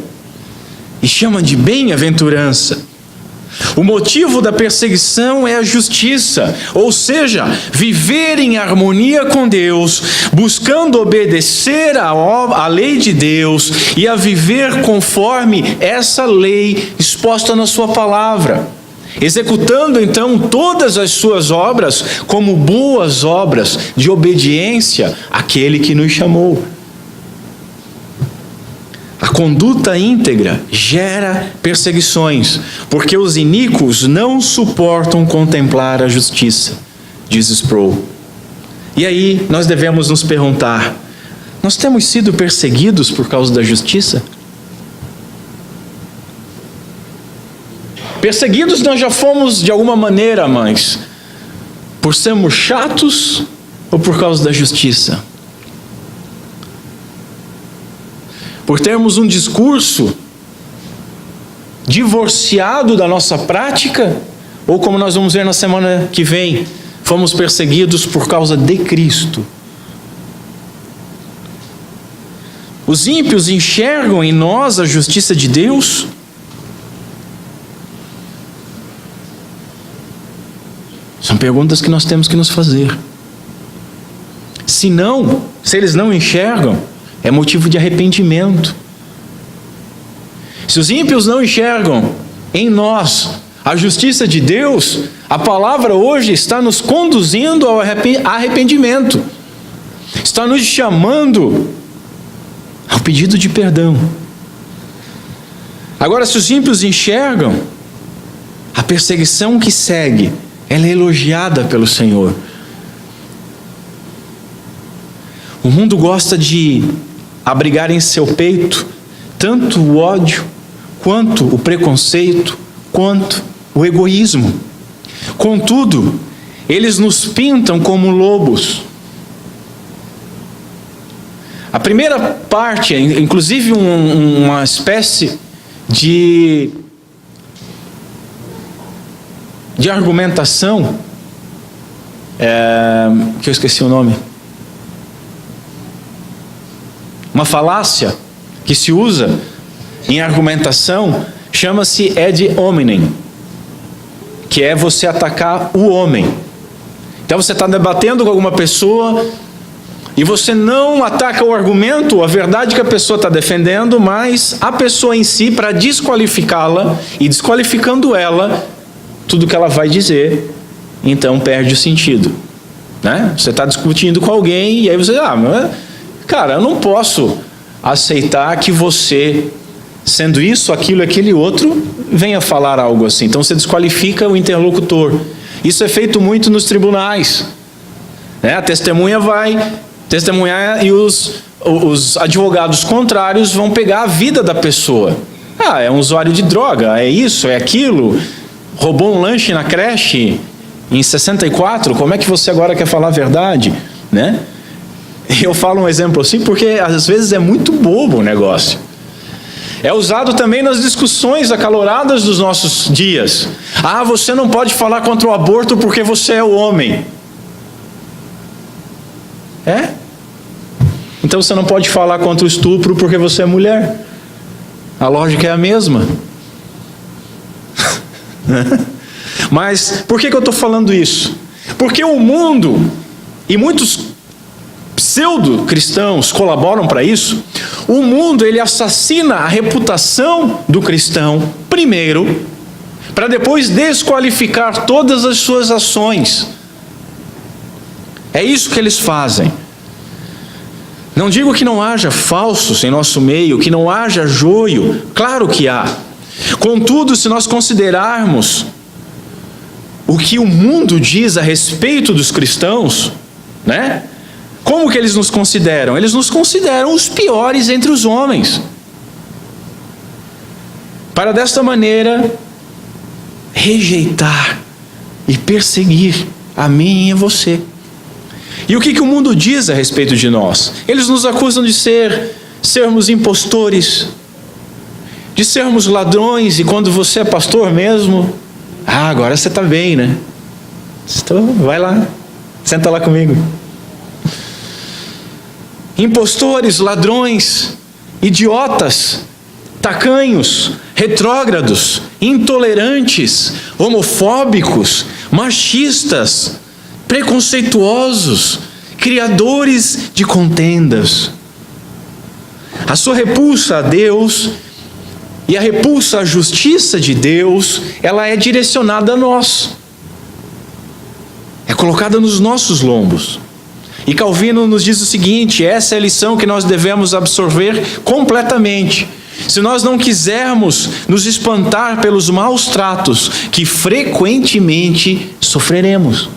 S1: e chama de bem-aventurança. O motivo da perseguição é a justiça, ou seja, viver em harmonia com Deus, buscando obedecer à lei de Deus e a viver conforme essa lei exposta na sua palavra, executando então todas as suas obras como boas obras de obediência àquele que nos chamou. A conduta íntegra gera perseguições, porque os iníquos não suportam contemplar a justiça, diz Sproul. E aí nós devemos nos perguntar: nós temos sido perseguidos por causa da justiça? Perseguidos nós já fomos de alguma maneira, mas por sermos chatos ou por causa da justiça? Por termos um discurso divorciado da nossa prática, ou como nós vamos ver na semana que vem, fomos perseguidos por causa de Cristo. Os ímpios enxergam em nós a justiça de Deus? São perguntas que nós temos que nos fazer. Se eles não enxergam, é motivo de arrependimento. Se os ímpios não enxergam em nós a justiça de Deus, a palavra hoje está nos conduzindo ao arrependimento. Está nos chamando ao pedido de perdão. Agora, se os ímpios enxergam, a perseguição que segue, ela é elogiada pelo Senhor. O mundo gosta de abrigar em seu peito tanto o ódio, quanto o preconceito, quanto o egoísmo. Contudo, eles nos pintam como lobos. A primeira parte, inclusive uma espécie de argumentação, que eu esqueci o nome, uma falácia que se usa em argumentação, chama-se ad hominem, que é você atacar o homem. Então você está debatendo com alguma pessoa e você não ataca o argumento, a verdade que a pessoa está defendendo, mas a pessoa em si, para desqualificá-la, e desqualificando ela, tudo que ela vai dizer, então perde o sentido, né? Você está discutindo com alguém e aí você, cara, eu não posso aceitar que você, sendo isso, aquilo, aquele outro, venha falar algo assim. Então você desqualifica o interlocutor. Isso é feito muito nos tribunais, né? A testemunha vai testemunhar e os advogados contrários vão pegar a vida da pessoa. É um usuário de droga, é isso, é aquilo, roubou um lanche na creche em 64, como é que você agora quer falar a verdade, né? Eu falo um exemplo assim porque às vezes é muito bobo o negócio. É usado também nas discussões acaloradas dos nossos dias. Você não pode falar contra o aborto porque você é o homem. Então você não pode falar contra o estupro porque você é mulher. A lógica é a mesma. Mas por que eu estou falando isso? Porque o mundo, e muitos pseudo-cristãos colaboram para isso, o mundo ele assassina a reputação do cristão primeiro, para depois desqualificar todas as suas ações. É isso que eles fazem. Não digo que não haja falsos em nosso meio, que não haja joio, claro que há. Contudo, se nós considerarmos o que o mundo diz a respeito dos cristãos, né? Como que eles nos consideram? Eles nos consideram os piores entre os homens. Para desta maneira rejeitar e perseguir a mim e a você. E o que o mundo diz a respeito de nós? Eles nos acusam de sermos impostores, de sermos ladrões, e quando você é pastor mesmo, agora você está bem, né? Então, vai lá, senta lá comigo. Impostores, ladrões, idiotas, tacanhos, retrógrados, intolerantes, homofóbicos, machistas, preconceituosos, criadores de contendas. A sua repulsa a Deus e a repulsa à justiça de Deus, ela é direcionada a nós. É colocada nos nossos lombos. E Calvino nos diz o seguinte: essa é a lição que nós devemos absorver completamente. Se nós não quisermos nos espantar pelos maus tratos que frequentemente sofreremos.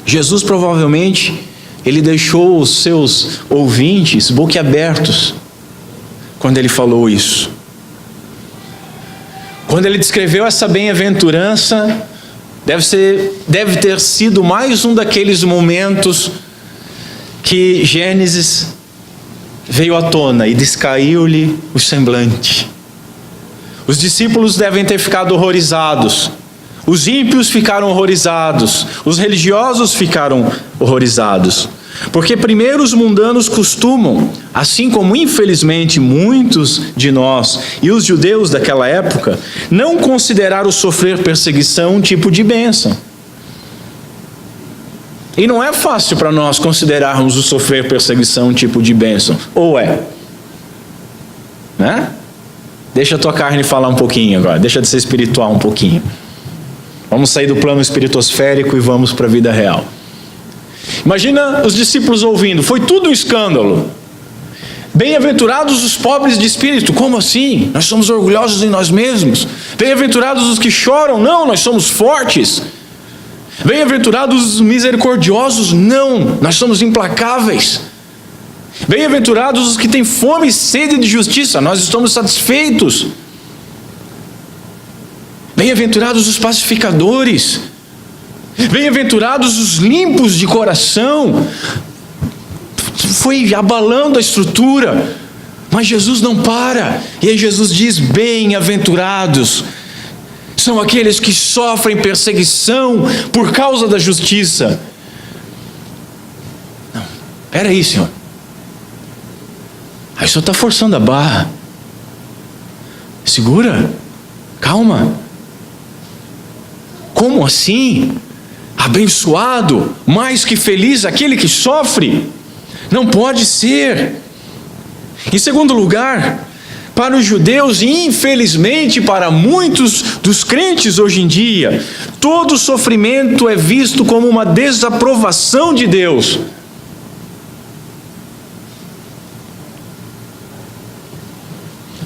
S1: Jesus provavelmente, ele deixou os seus ouvintes boquiabertos quando ele falou isso. Quando ele descreveu essa bem-aventurança, deve ter sido mais um daqueles momentos que Gênesis veio à tona e descaiu-lhe o semblante. Os discípulos devem ter ficado horrorizados. Os ímpios ficaram horrorizados. Os religiosos ficaram horrorizados. Porque primeiro os mundanos costumam, assim como infelizmente muitos de nós e os judeus daquela época, não considerar o sofrer perseguição um tipo de bênção. E não é fácil para nós considerarmos o sofrer perseguição um tipo de bênção. Ou é? Né? Deixa a tua carne falar um pouquinho agora. Deixa de ser espiritual um pouquinho. Vamos sair do plano espiritosférico e vamos para a vida real. Imagina os discípulos ouvindo. Foi tudo um escândalo. Bem-aventurados os pobres de espírito. Como assim? Nós somos orgulhosos em nós mesmos. Bem-aventurados os que choram. Não, nós somos fortes. Bem-aventurados os misericordiosos. Não, nós somos implacáveis. Bem-aventurados os que têm fome e sede de justiça. Nós estamos satisfeitos. Bem-aventurados os pacificadores. Bem-aventurados os limpos de coração. Foi abalando a estrutura, mas Jesus não para. E aí Jesus diz: bem-aventurados são aqueles que sofrem perseguição por causa da justiça. Não, peraí, Senhor. Aí o Senhor está forçando a barra. Segura, calma. Como assim? Abençoado, mais que feliz aquele que sofre? Não pode ser. Em segundo lugar, para os judeus e infelizmente para muitos dos crentes hoje em dia, todo sofrimento é visto como uma desaprovação de Deus.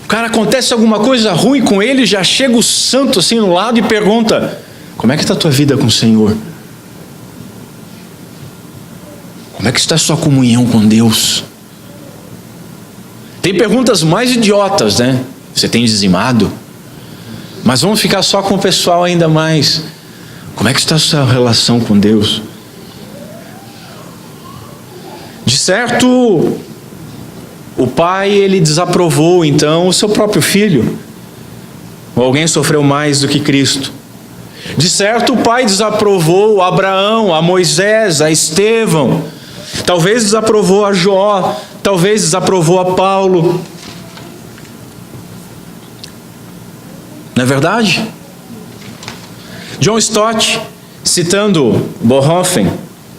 S1: O cara, acontece alguma coisa ruim com ele, já chega o santo assim no lado e pergunta: como é que está a tua vida com o Senhor? Como é que está a sua comunhão com Deus? Tem perguntas mais idiotas, né? Você tem dizimado? Mas vamos ficar só com o pessoal ainda mais. Como é que está a sua relação com Deus? De certo, o pai, ele desaprovou então o seu próprio filho. Ou alguém sofreu mais do que Cristo? De certo, o pai desaprovou a Abraão, a Moisés, a Estevão. Talvez desaprovou a Jó, talvez desaprovou a Paulo. Não é verdade? John Stott, citando Bonhoeffer,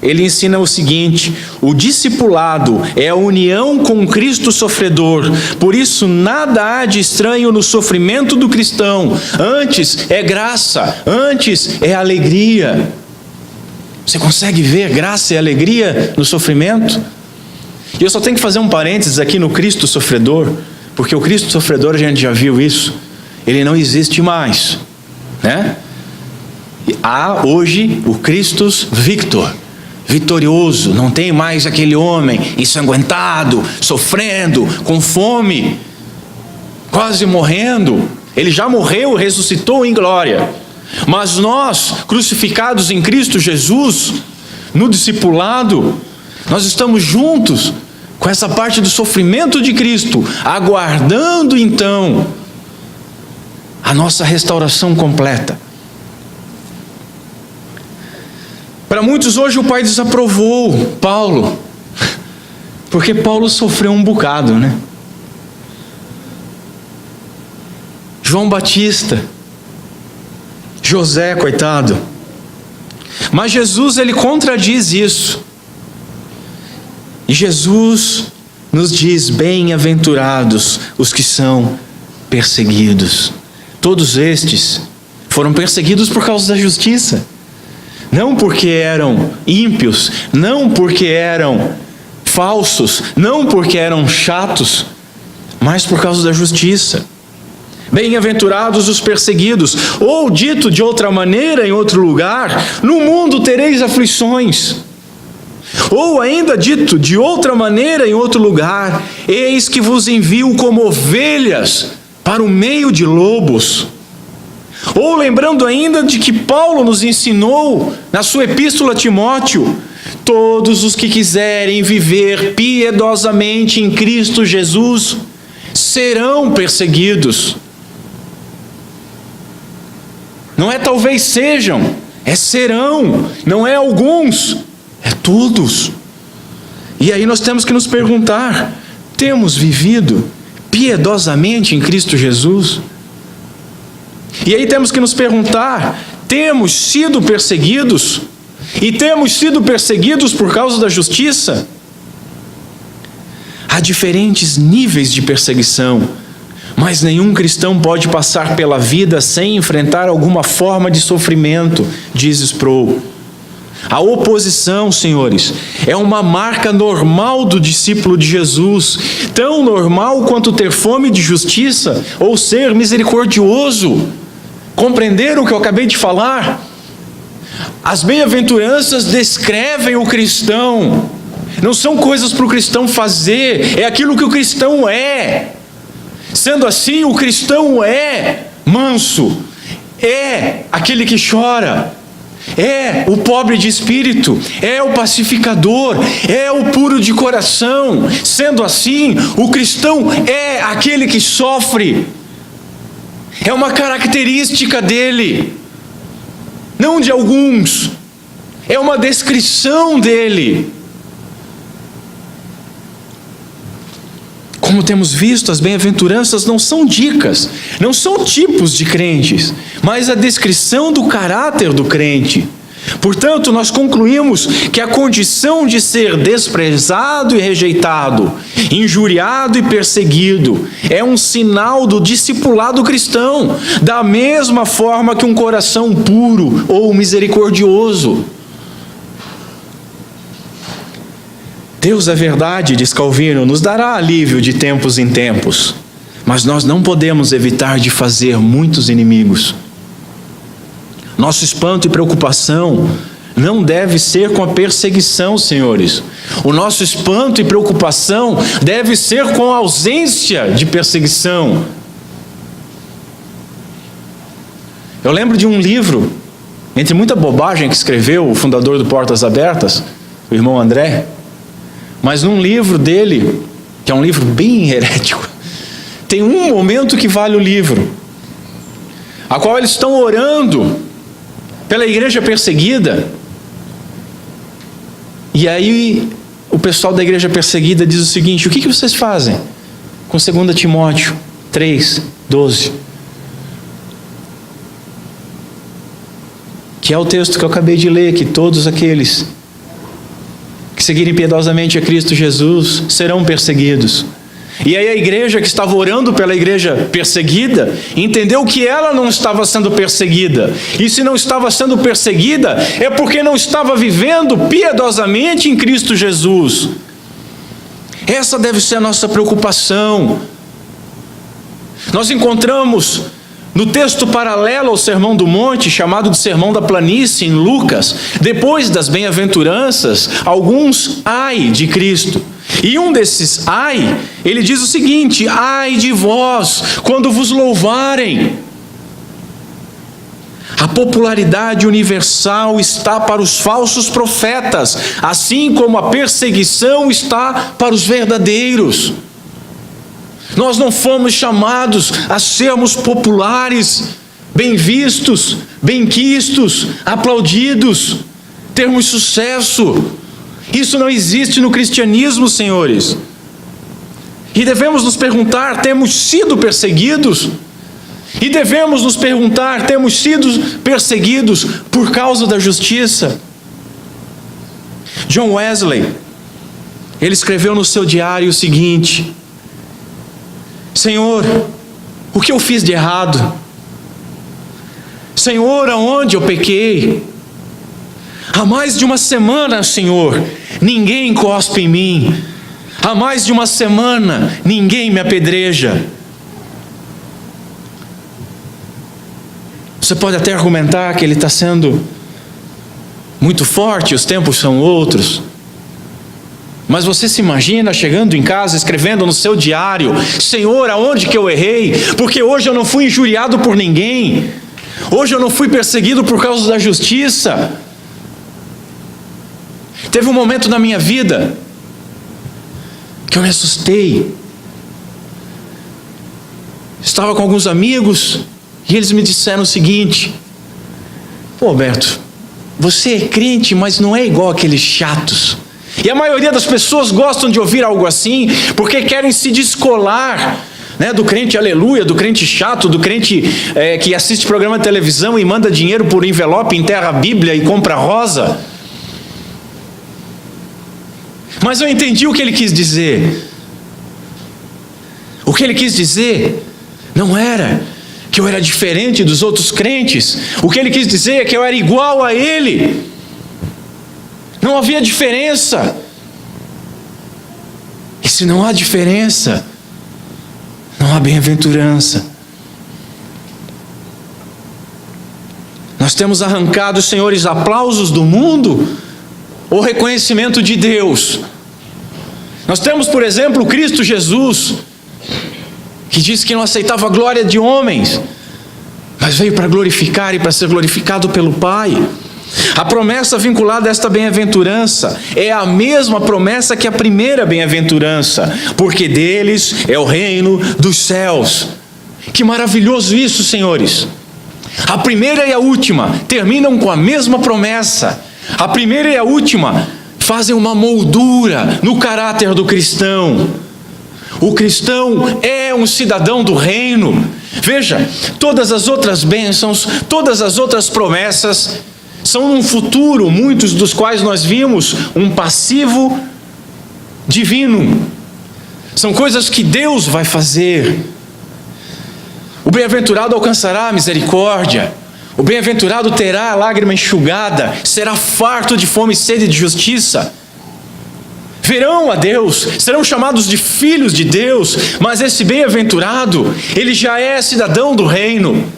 S1: ele ensina o seguinte: o discipulado é a união com Cristo sofredor, por isso nada há de estranho no sofrimento do cristão, antes é graça, antes é alegria. Você consegue ver graça e alegria no sofrimento? E eu só tenho que fazer um parênteses aqui no Cristo sofredor, porque o Cristo sofredor, a gente já viu isso, ele não existe mais, né? Há hoje o Christus Victor, vitorioso. Não tem mais aquele homem ensanguentado, sofrendo, com fome, quase morrendo. Ele já morreu, ressuscitou em glória. Mas nós, crucificados em Cristo Jesus, no discipulado, nós estamos juntos com essa parte do sofrimento de Cristo, aguardando então a nossa restauração completa. Para muitos hoje o pai desaprovou Paulo, porque Paulo sofreu um bocado, né? João Batista, José, coitado. Mas Jesus, ele contradiz isso. E Jesus nos diz: bem-aventurados os que são perseguidos. Todos estes foram perseguidos por causa da justiça. Não porque eram ímpios, não porque eram falsos, não porque eram chatos, mas por causa da justiça. Bem-aventurados os perseguidos, ou dito de outra maneira, em outro lugar, no mundo tereis aflições. Ou ainda dito de outra maneira, em outro lugar, eis que vos envio como ovelhas para o meio de lobos. Ou lembrando ainda de que Paulo nos ensinou na sua epístola a Timóteo: todos os que quiserem viver piedosamente em Cristo Jesus serão perseguidos. Não é talvez sejam, é serão. Não é alguns, é todos. E aí nós temos que nos perguntar: temos vivido piedosamente em Cristo Jesus? E aí temos que nos perguntar: temos sido perseguidos? E temos sido perseguidos por causa da justiça? Há diferentes níveis de perseguição, mas nenhum cristão pode passar pela vida sem enfrentar alguma forma de sofrimento, diz Sproul. A oposição, senhores, é uma marca normal do discípulo de Jesus, tão normal quanto ter fome de justiça ou ser misericordioso. Compreenderam o que eu acabei de falar? As bem-aventuranças descrevem o cristão. Não são coisas para o cristão fazer, é aquilo que o cristão é. Sendo assim, o cristão é manso, é aquele que chora, é o pobre de espírito, é o pacificador, é o puro de coração. Sendo assim, o cristão é aquele que sofre. É uma característica dele, não de alguns, é uma descrição dele. Como temos visto, as bem-aventuranças não são dicas, não são tipos de crentes, mas a descrição do caráter do crente. Portanto, nós concluímos que a condição de ser desprezado e rejeitado, injuriado e perseguido, é um sinal do discipulado cristão, da mesma forma que um coração puro ou misericordioso. Deus é verdade, diz Calvino, nos dará alívio de tempos em tempos, mas nós não podemos evitar de fazer muitos inimigos. Nosso espanto e preocupação não deve ser com a perseguição, senhores. O nosso espanto e preocupação deve ser com a ausência de perseguição. Eu lembro de um livro, entre muita bobagem que escreveu o fundador do Portas Abertas, o irmão André, mas num livro dele, que é um livro bem herético, tem um momento que vale o livro, a qual eles estão orando pela igreja perseguida, e aí o pessoal da igreja perseguida diz o seguinte: o que vocês fazem com 2 Timóteo 3:12? Que é o texto que eu acabei de ler, que todos aqueles que seguirem piedosamente a Cristo Jesus serão perseguidos. E aí a igreja que estava orando pela igreja perseguida entendeu que ela não estava sendo perseguida. E se não estava sendo perseguida, é porque não estava vivendo piedosamente em Cristo Jesus. Essa deve ser a nossa preocupação. Nós encontramos no texto paralelo ao Sermão do Monte, chamado de Sermão da Planície, em Lucas, depois das bem-aventuranças, alguns ai de Cristo. E um desses ai, ele diz o seguinte: ai de vós, quando vos louvarem. A popularidade universal está para os falsos profetas, assim como a perseguição está para os verdadeiros. Nós não fomos chamados a sermos populares, bem vistos, benquistos, aplaudidos, termos sucesso. Isso não existe no cristianismo, senhores. E devemos nos perguntar: temos sido perseguidos? E devemos nos perguntar: temos sido perseguidos por causa da justiça? John Wesley, ele escreveu no seu diário o seguinte: Senhor, o que eu fiz de errado? Senhor, aonde eu pequei? Há mais de uma semana, Senhor, ninguém cospe em mim. Há mais de uma semana, ninguém me apedreja. Você pode até argumentar que ele está sendo muito forte, os tempos são outros. Mas você se imagina chegando em casa, escrevendo no seu diário: Senhor, aonde que eu errei? Porque hoje eu não fui injuriado por ninguém. Hoje eu não fui perseguido por causa da justiça. Teve um momento na minha vida que eu me assustei. Estava com alguns amigos e eles me disseram o seguinte: pô, Alberto, você é crente, mas não é igual aqueles chatos. E a maioria das pessoas gostam de ouvir algo assim, porque querem se descolar, né, do crente aleluia, do crente chato, do crente que assiste programa de televisão e manda dinheiro por envelope, enterra a Bíblia e compra rosa. Mas eu entendi o que ele quis dizer. O que ele quis dizer não era que eu era diferente dos outros crentes. O que ele quis dizer é que eu era igual a ele. Não havia diferença. E se não há diferença, não há bem-aventurança. Nós temos arrancado, senhores, aplausos do mundo ou reconhecimento de Deus. Nós temos, por exemplo, Cristo Jesus, que disse que não aceitava a glória de homens, mas veio para glorificar e para ser glorificado pelo Pai. A promessa vinculada a esta bem-aventurança é a mesma promessa que a primeira bem-aventurança, porque deles é o reino dos céus. Que maravilhoso isso, senhores! A primeira e a última terminam com a mesma promessa. A primeira e a última fazem uma moldura no caráter do cristão. O cristão é um cidadão do reino. Veja, todas as outras bênçãos, todas as outras promessas são num futuro, muitos dos quais nós vimos um passivo divino. São coisas que Deus vai fazer. O bem-aventurado alcançará a misericórdia. O bem-aventurado terá a lágrima enxugada, será farto de fome e sede de justiça. Verão a Deus, serão chamados de filhos de Deus, mas esse bem-aventurado, ele já é cidadão do reino.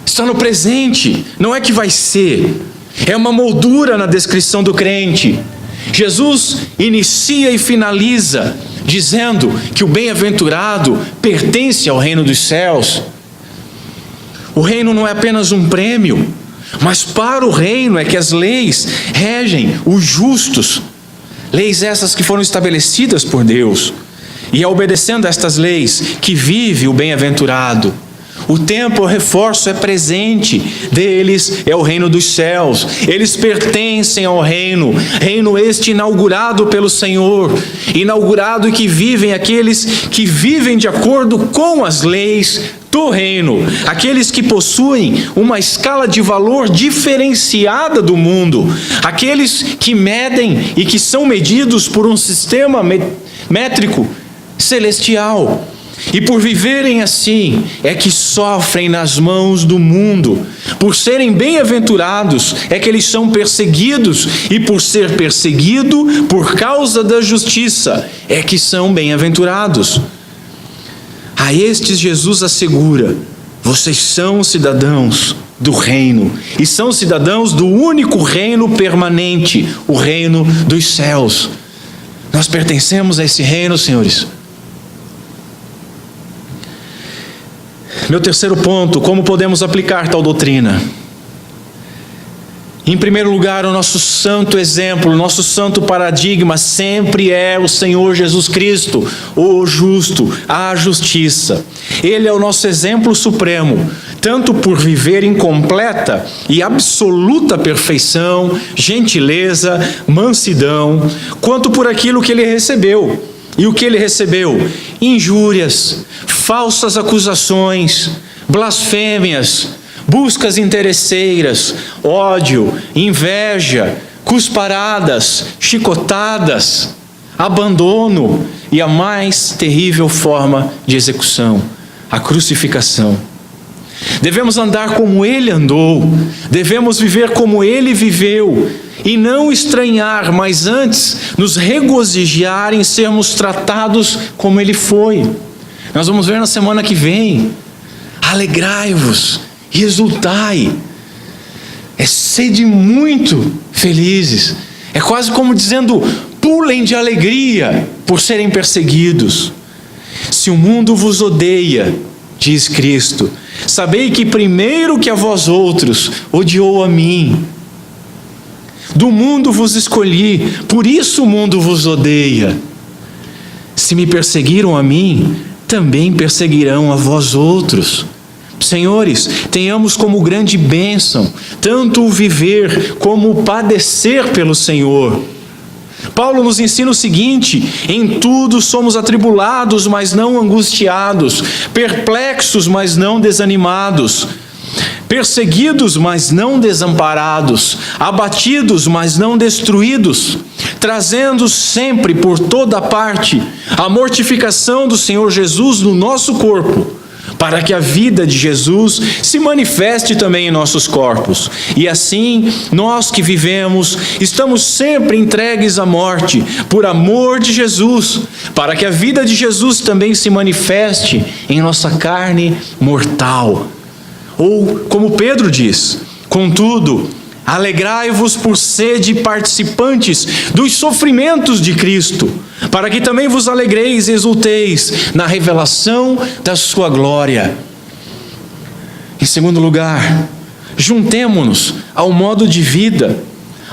S1: Está no presente, não é que vai ser. É uma moldura na descrição do crente. Jesus inicia e finaliza dizendo que o bem-aventurado pertence ao reino dos céus. O reino não é apenas um prêmio, mas para o reino é que as leis regem os justos. Leis essas que foram estabelecidas por Deus. E é obedecendo a estas leis que vive o bem-aventurado. O tempo, eu reforço, é presente. Deles é o reino dos céus. Eles pertencem ao reino. Reino este inaugurado pelo Senhor. Inaugurado e que vivem aqueles que vivem de acordo com as leis do reino. Aqueles que possuem uma escala de valor diferenciada do mundo. Aqueles que medem e que são medidos por um sistema métrico celestial. E por viverem assim, é que sofrem nas mãos do mundo. Por serem bem-aventurados, é que eles são perseguidos. E por ser perseguido, por causa da justiça, é que são bem-aventurados. A estes Jesus assegura: vocês são cidadãos do reino. E são cidadãos do único reino permanente, o reino dos céus. Nós pertencemos a esse reino, senhores. Meu terceiro ponto: como podemos aplicar tal doutrina? Em primeiro lugar, o nosso santo exemplo, o nosso santo paradigma sempre é o Senhor Jesus Cristo, o justo, a justiça. Ele é o nosso exemplo supremo, tanto por viver em completa e absoluta perfeição, gentileza, mansidão, quanto por aquilo que ele recebeu E o que ele recebeu? Injúrias, falsas acusações, blasfêmias, buscas interesseiras, ódio, inveja, cusparadas, chicotadas, abandono e a mais terrível forma de execução, a crucificação. Devemos andar como ele andou, devemos viver como ele viveu, e não estranhar, mas antes nos regozijar em sermos tratados como ele foi. Nós vamos ver na semana que vem. Alegrai-vos e exultai. É sede muito felizes. É quase como dizendo: pulem de alegria por serem perseguidos. Se o mundo vos odeia, diz Cristo, sabei que primeiro que a vós outros odiou a mim. Do mundo vos escolhi, por isso o mundo vos odeia. Se me perseguiram a mim, também perseguirão a vós outros. Senhores, tenhamos como grande bênção tanto o viver como o padecer pelo Senhor. Paulo nos ensina o seguinte: em tudo somos atribulados, mas não angustiados, perplexos, mas não desanimados, perseguidos, mas não desamparados, abatidos, mas não destruídos, trazendo sempre por toda parte a mortificação do Senhor Jesus no nosso corpo, para que a vida de Jesus se manifeste também em nossos corpos. E assim, nós que vivemos, estamos sempre entregues à morte, por amor de Jesus, para que a vida de Jesus também se manifeste em nossa carne mortal. Ou, como Pedro diz: contudo, alegrai-vos por sede participantes dos sofrimentos de Cristo, para que também vos alegreis e exulteis na revelação da sua glória. Em segundo lugar, juntemo-nos ao modo de vida,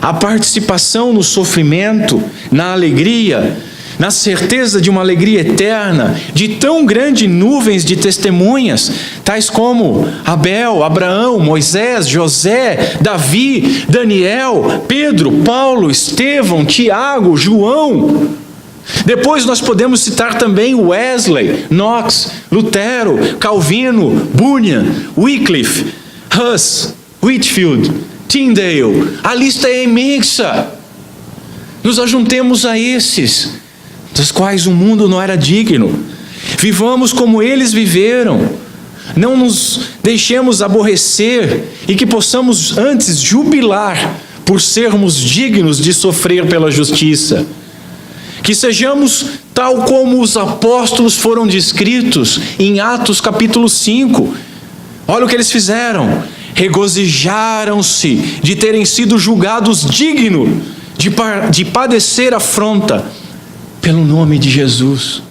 S1: à participação no sofrimento, na alegria, na certeza de uma alegria eterna, de tão grandes nuvens de testemunhas, tais como Abel, Abraão, Moisés, José, Davi, Daniel, Pedro, Paulo, Estevão, Tiago, João. Depois nós podemos citar também Wesley, Knox, Lutero, Calvino, Bunyan, Wycliffe, Hus, Whitefield, Tyndale. A lista é imensa. Nos ajuntemos a esses, dos quais o mundo não era digno. Vivamos como eles viveram. Não nos deixemos aborrecer e que possamos antes jubilar por sermos dignos de sofrer pela justiça. Que sejamos tal como os apóstolos foram descritos em Atos capítulo 5. Olha o que eles fizeram: regozijaram-se de terem sido julgados dignos de padecer afronta pelo nome de Jesus.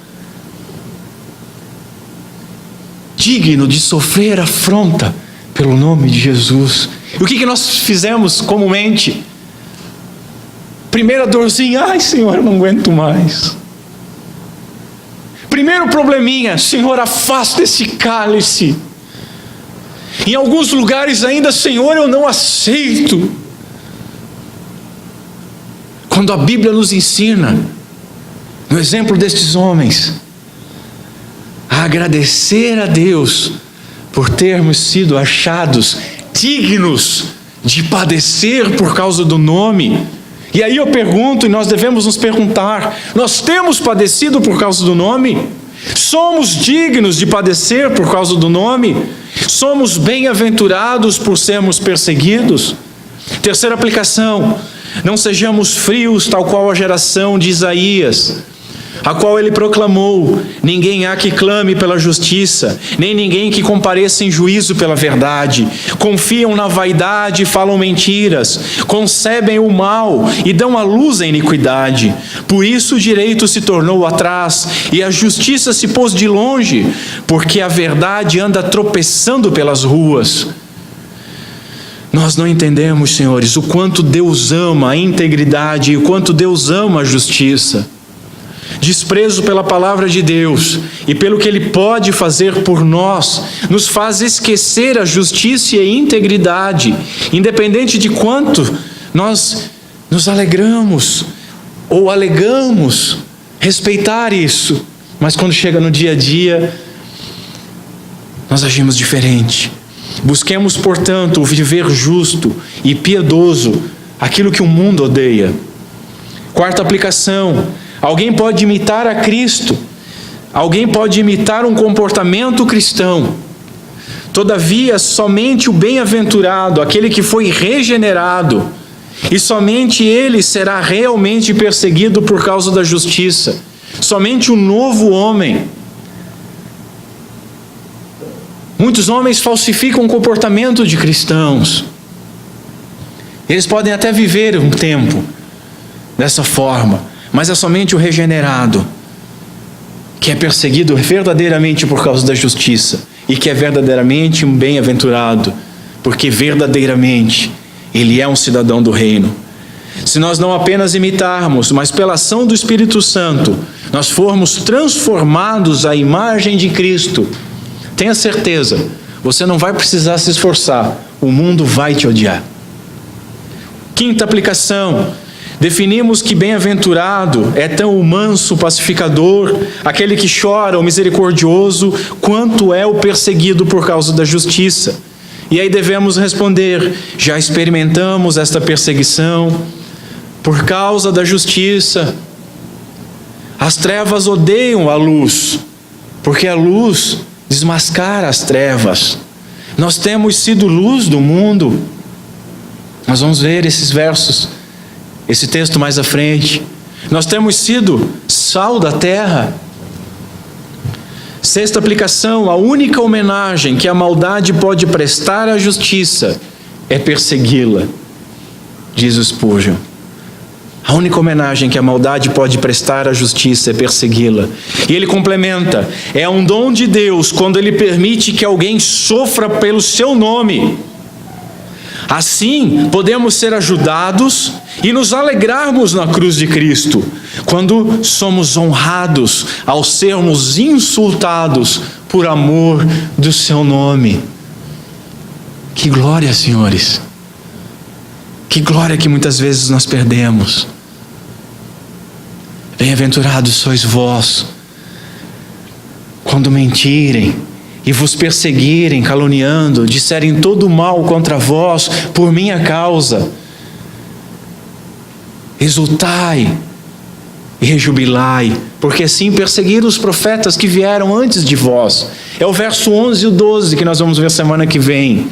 S1: Digno de sofrer afronta pelo nome de Jesus. E o que nós fizemos comumente? Primeira dorzinha: ai Senhor, eu não aguento mais. Primeiro probleminha: Senhor, afasta esse cálice. Em alguns lugares ainda: Senhor, eu não aceito. Quando a Bíblia nos ensina, no exemplo destes homens, a agradecer a Deus por termos sido achados dignos de padecer por causa do nome. E aí eu pergunto, e nós devemos nos perguntar: nós temos padecido por causa do nome? Somos dignos de padecer por causa do nome? Somos bem-aventurados por sermos perseguidos? Terceira aplicação: não sejamos frios, tal qual a geração de Isaías, a qual ele proclamou: ninguém há que clame pela justiça, nem ninguém que compareça em juízo pela verdade. Confiam na vaidade e falam mentiras, concebem o mal e dão à luz a iniquidade. Por isso o direito se tornou atrás e a justiça se pôs de longe, porque a verdade anda tropeçando pelas ruas. Nós não entendemos, senhores, o quanto Deus ama a integridade e o quanto Deus ama a justiça. Desprezo pela palavra de Deus e pelo que Ele pode fazer por nós, nos faz esquecer a justiça e a integridade, independente de quanto nós nos alegramos ou alegamos respeitar isso, mas quando chega no dia a dia, nós agimos diferente. Busquemos, portanto, o viver justo e piedoso, aquilo que o mundo odeia. Quarta aplicação: alguém pode imitar a Cristo, alguém pode imitar um comportamento cristão. Todavia, somente o bem-aventurado, aquele que foi regenerado, e somente ele será realmente perseguido por causa da justiça. Somente o novo homem. Muitos homens falsificam o comportamento de cristãos. Eles podem até viver um tempo dessa forma, mas é somente o regenerado que é perseguido verdadeiramente por causa da justiça e que é verdadeiramente um bem-aventurado, porque verdadeiramente ele é um cidadão do reino. Se nós não apenas imitarmos, mas pela ação do Espírito Santo, nós formos transformados à imagem de Cristo, tenha certeza, você não vai precisar se esforçar, o mundo vai te odiar. Quinta aplicação: definimos que bem-aventurado é tão o manso, pacificador, aquele que chora, o misericordioso, quanto é o perseguido por causa da justiça. E aí devemos responder: já experimentamos esta perseguição por causa da justiça. As trevas odeiam a luz, porque a luz desmascara as trevas. Nós temos sido luz do mundo. Nós vamos ver esses versos, esse texto mais à frente. Nós temos sido sal da terra. Sexta aplicação: a única homenagem que a maldade pode prestar à justiça é persegui-la, diz o Spurgeon. A única homenagem que a maldade pode prestar à justiça é persegui-la. E ele complementa: é um dom de Deus quando ele permite que alguém sofra pelo seu nome. Assim, podemos ser ajudados e nos alegrarmos na cruz de Cristo, quando somos honrados ao sermos insultados por amor do seu nome. Que glória, senhores! Que glória que muitas vezes nós perdemos. Bem-aventurados sois vós, quando mentirem e vos perseguirem, caluniando, disserem todo mal contra vós por minha causa. Exultai e rejubilai, porque assim perseguiram os profetas que vieram antes de vós. É o verso 11 e o 12 que nós vamos ver semana que vem.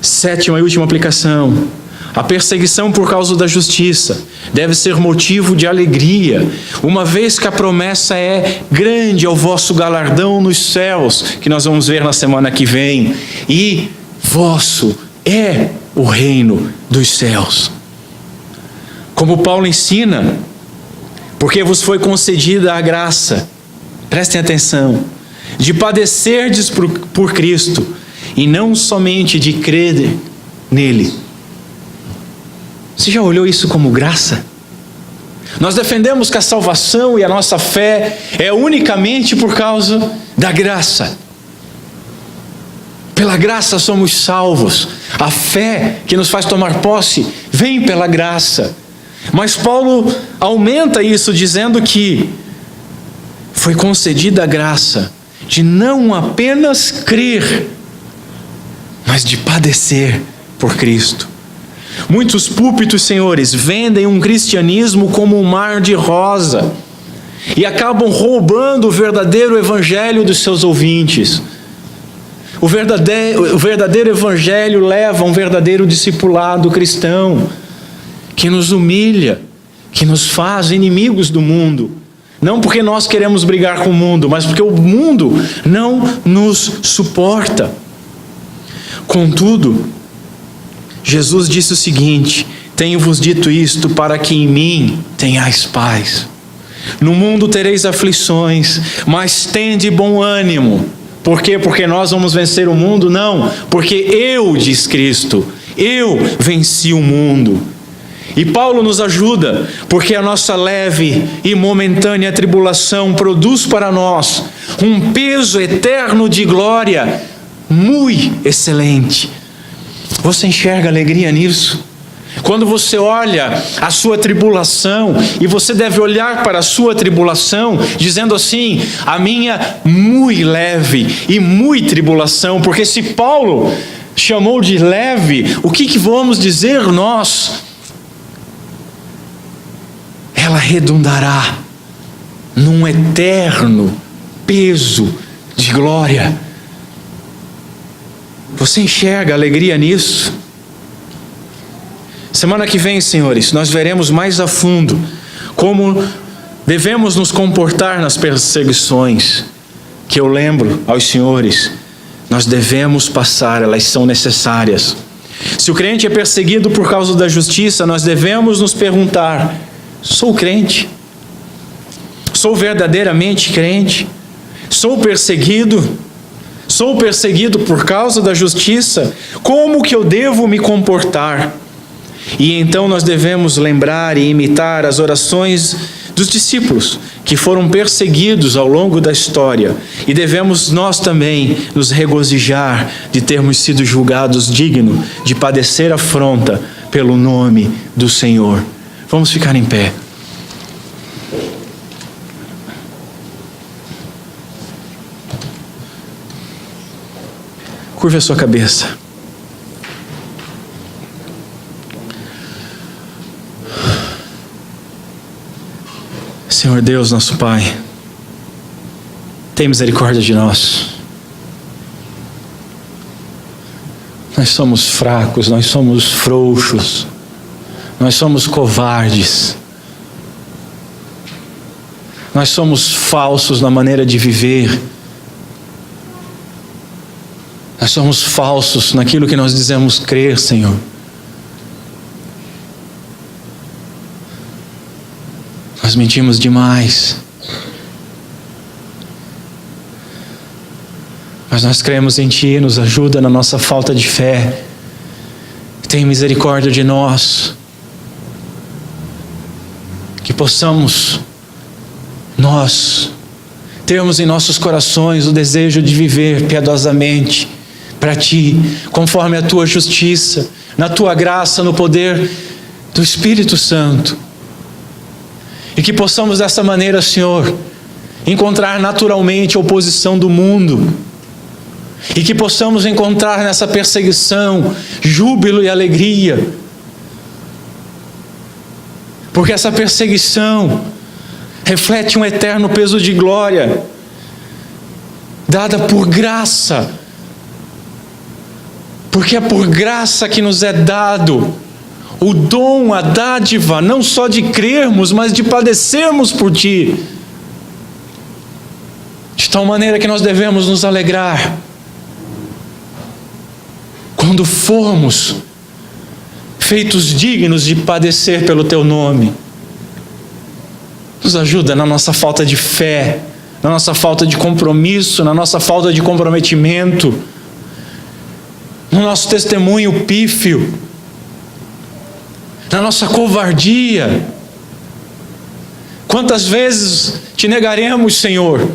S1: Sétima e última aplicação: a perseguição por causa da justiça deve ser motivo de alegria, uma vez que a promessa é: grande é o vosso galardão nos céus, que nós vamos ver na semana que vem, e vosso é o reino dos céus. Como Paulo ensina, porque vos foi concedida a graça, prestem atenção, de padecerdes por Cristo, e não somente de crer nele. Você já olhou isso como graça? Nós defendemos que a salvação e a nossa fé é unicamente por causa da graça. Pela graça somos salvos. A fé que nos faz tomar posse vem pela graça. Mas Paulo aumenta isso dizendo que foi concedida a graça de não apenas crer, mas de padecer por Cristo. Muitos púlpitos, senhores, vendem um cristianismo como um mar de rosa e acabam roubando o verdadeiro evangelho dos seus ouvintes. O verdadeiro evangelho leva a um verdadeiro discipulado cristão que nos humilha, que nos faz inimigos do mundo. Não porque nós queremos brigar com o mundo, mas porque o mundo não nos suporta. Contudo, Jesus disse o seguinte: tenho-vos dito isto para que em mim tenhais paz. No mundo tereis aflições, mas tende bom ânimo. Por quê? Porque nós vamos vencer o mundo? Não, porque eu, diz Cristo, eu venci o mundo. E Paulo nos ajuda, porque a nossa leve e momentânea tribulação produz para nós um peso eterno de glória muito excelente. Você enxerga alegria nisso? Quando você olha a sua tribulação, e você deve olhar para a sua tribulação, dizendo assim: a minha muito leve e muito tribulação, porque se Paulo chamou de leve, o que vamos dizer nós? Ela redundará num eterno peso de glória. Você enxerga alegria nisso? Semana que vem, senhores, nós veremos mais a fundo como devemos nos comportar nas perseguições, que eu lembro aos senhores, nós devemos passar, elas são necessárias. Se o crente é perseguido por causa da justiça, nós devemos nos perguntar: sou crente? Sou verdadeiramente crente? Sou perseguido? Sou perseguido por causa da justiça? Como que eu devo me comportar? E então nós devemos lembrar e imitar as orações dos discípulos que foram perseguidos ao longo da história, e devemos nós também nos regozijar de termos sido julgados dignos de padecer afronta pelo nome do Senhor. Vamos ficar em pé. Curve a sua cabeça. Senhor Deus, nosso Pai, tem misericórdia de nós. Nós somos fracos, nós somos frouxos, nós somos covardes, nós somos falsos na maneira de viver, nós somos falsos naquilo que nós dizemos crer, Senhor. Nós mentimos demais, mas nós cremos em Ti, nos ajuda na nossa falta de fé, tem misericórdia de nós, que possamos nós termos em nossos corações o desejo de viver piedosamente para Ti, conforme a Tua justiça, na Tua graça, no poder do Espírito Santo. E que possamos dessa maneira, Senhor, encontrar naturalmente a oposição do mundo. E que possamos encontrar nessa perseguição júbilo e alegria. Porque essa perseguição reflete um eterno peso de glória, dada por graça. Porque é por graça que nos é dado o dom, a dádiva, não só de crermos, mas de padecermos por Ti. De tal maneira que nós devemos nos alegrar quando formos feitos dignos de padecer pelo Teu nome. Nos ajuda na nossa falta de fé, na nossa falta de compromisso, na nossa falta de comprometimento, no nosso testemunho pífio, na nossa covardia. Quantas vezes Te negaremos, Senhor?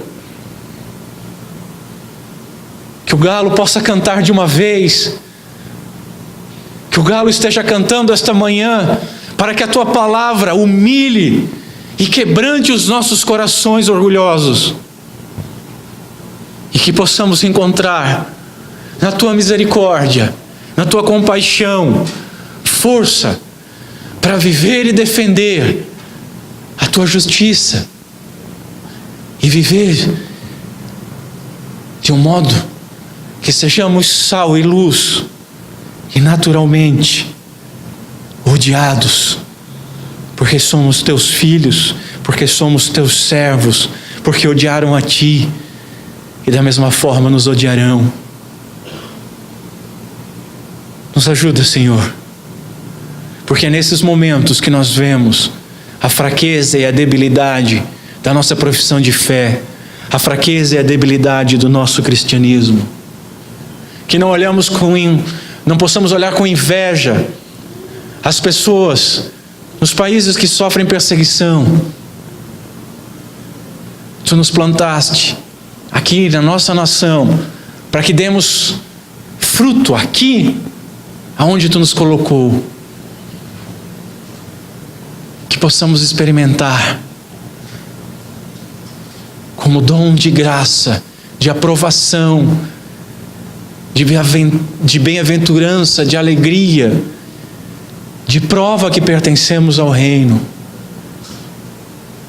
S1: Que o galo possa cantar de uma vez, que o galo esteja cantando esta manhã, para que a Tua palavra humilhe e quebrante os nossos corações orgulhosos, e que possamos encontrar na Tua misericórdia, na Tua compaixão, força para viver e defender a Tua justiça, e viver de um modo que sejamos sal e luz, e naturalmente odiados, porque somos Teus filhos, porque somos Teus servos, porque odiaram a Ti, e da mesma forma nos odiarão. Nos ajuda, Senhor, porque é nesses momentos que nós vemos a fraqueza e a debilidade da nossa profissão de fé, a fraqueza e a debilidade do nosso cristianismo. Que não possamos olhar com inveja as pessoas nos países que sofrem perseguição. Tu nos plantaste aqui na nossa nação para que demos fruto aqui aonde Tu nos colocou. possamos experimentar como dom de graça, de aprovação, de bem-aventurança, de alegria, de prova que pertencemos ao reino,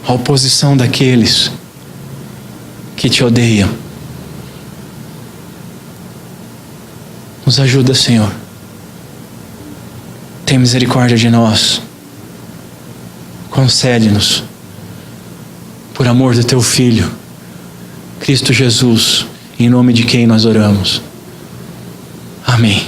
S1: a oposição daqueles que te odeiam. Nos ajuda, Senhor. Tem misericórdia de nós. Concede-nos, por amor do Teu Filho, Cristo Jesus, em nome de quem nós oramos. Amém.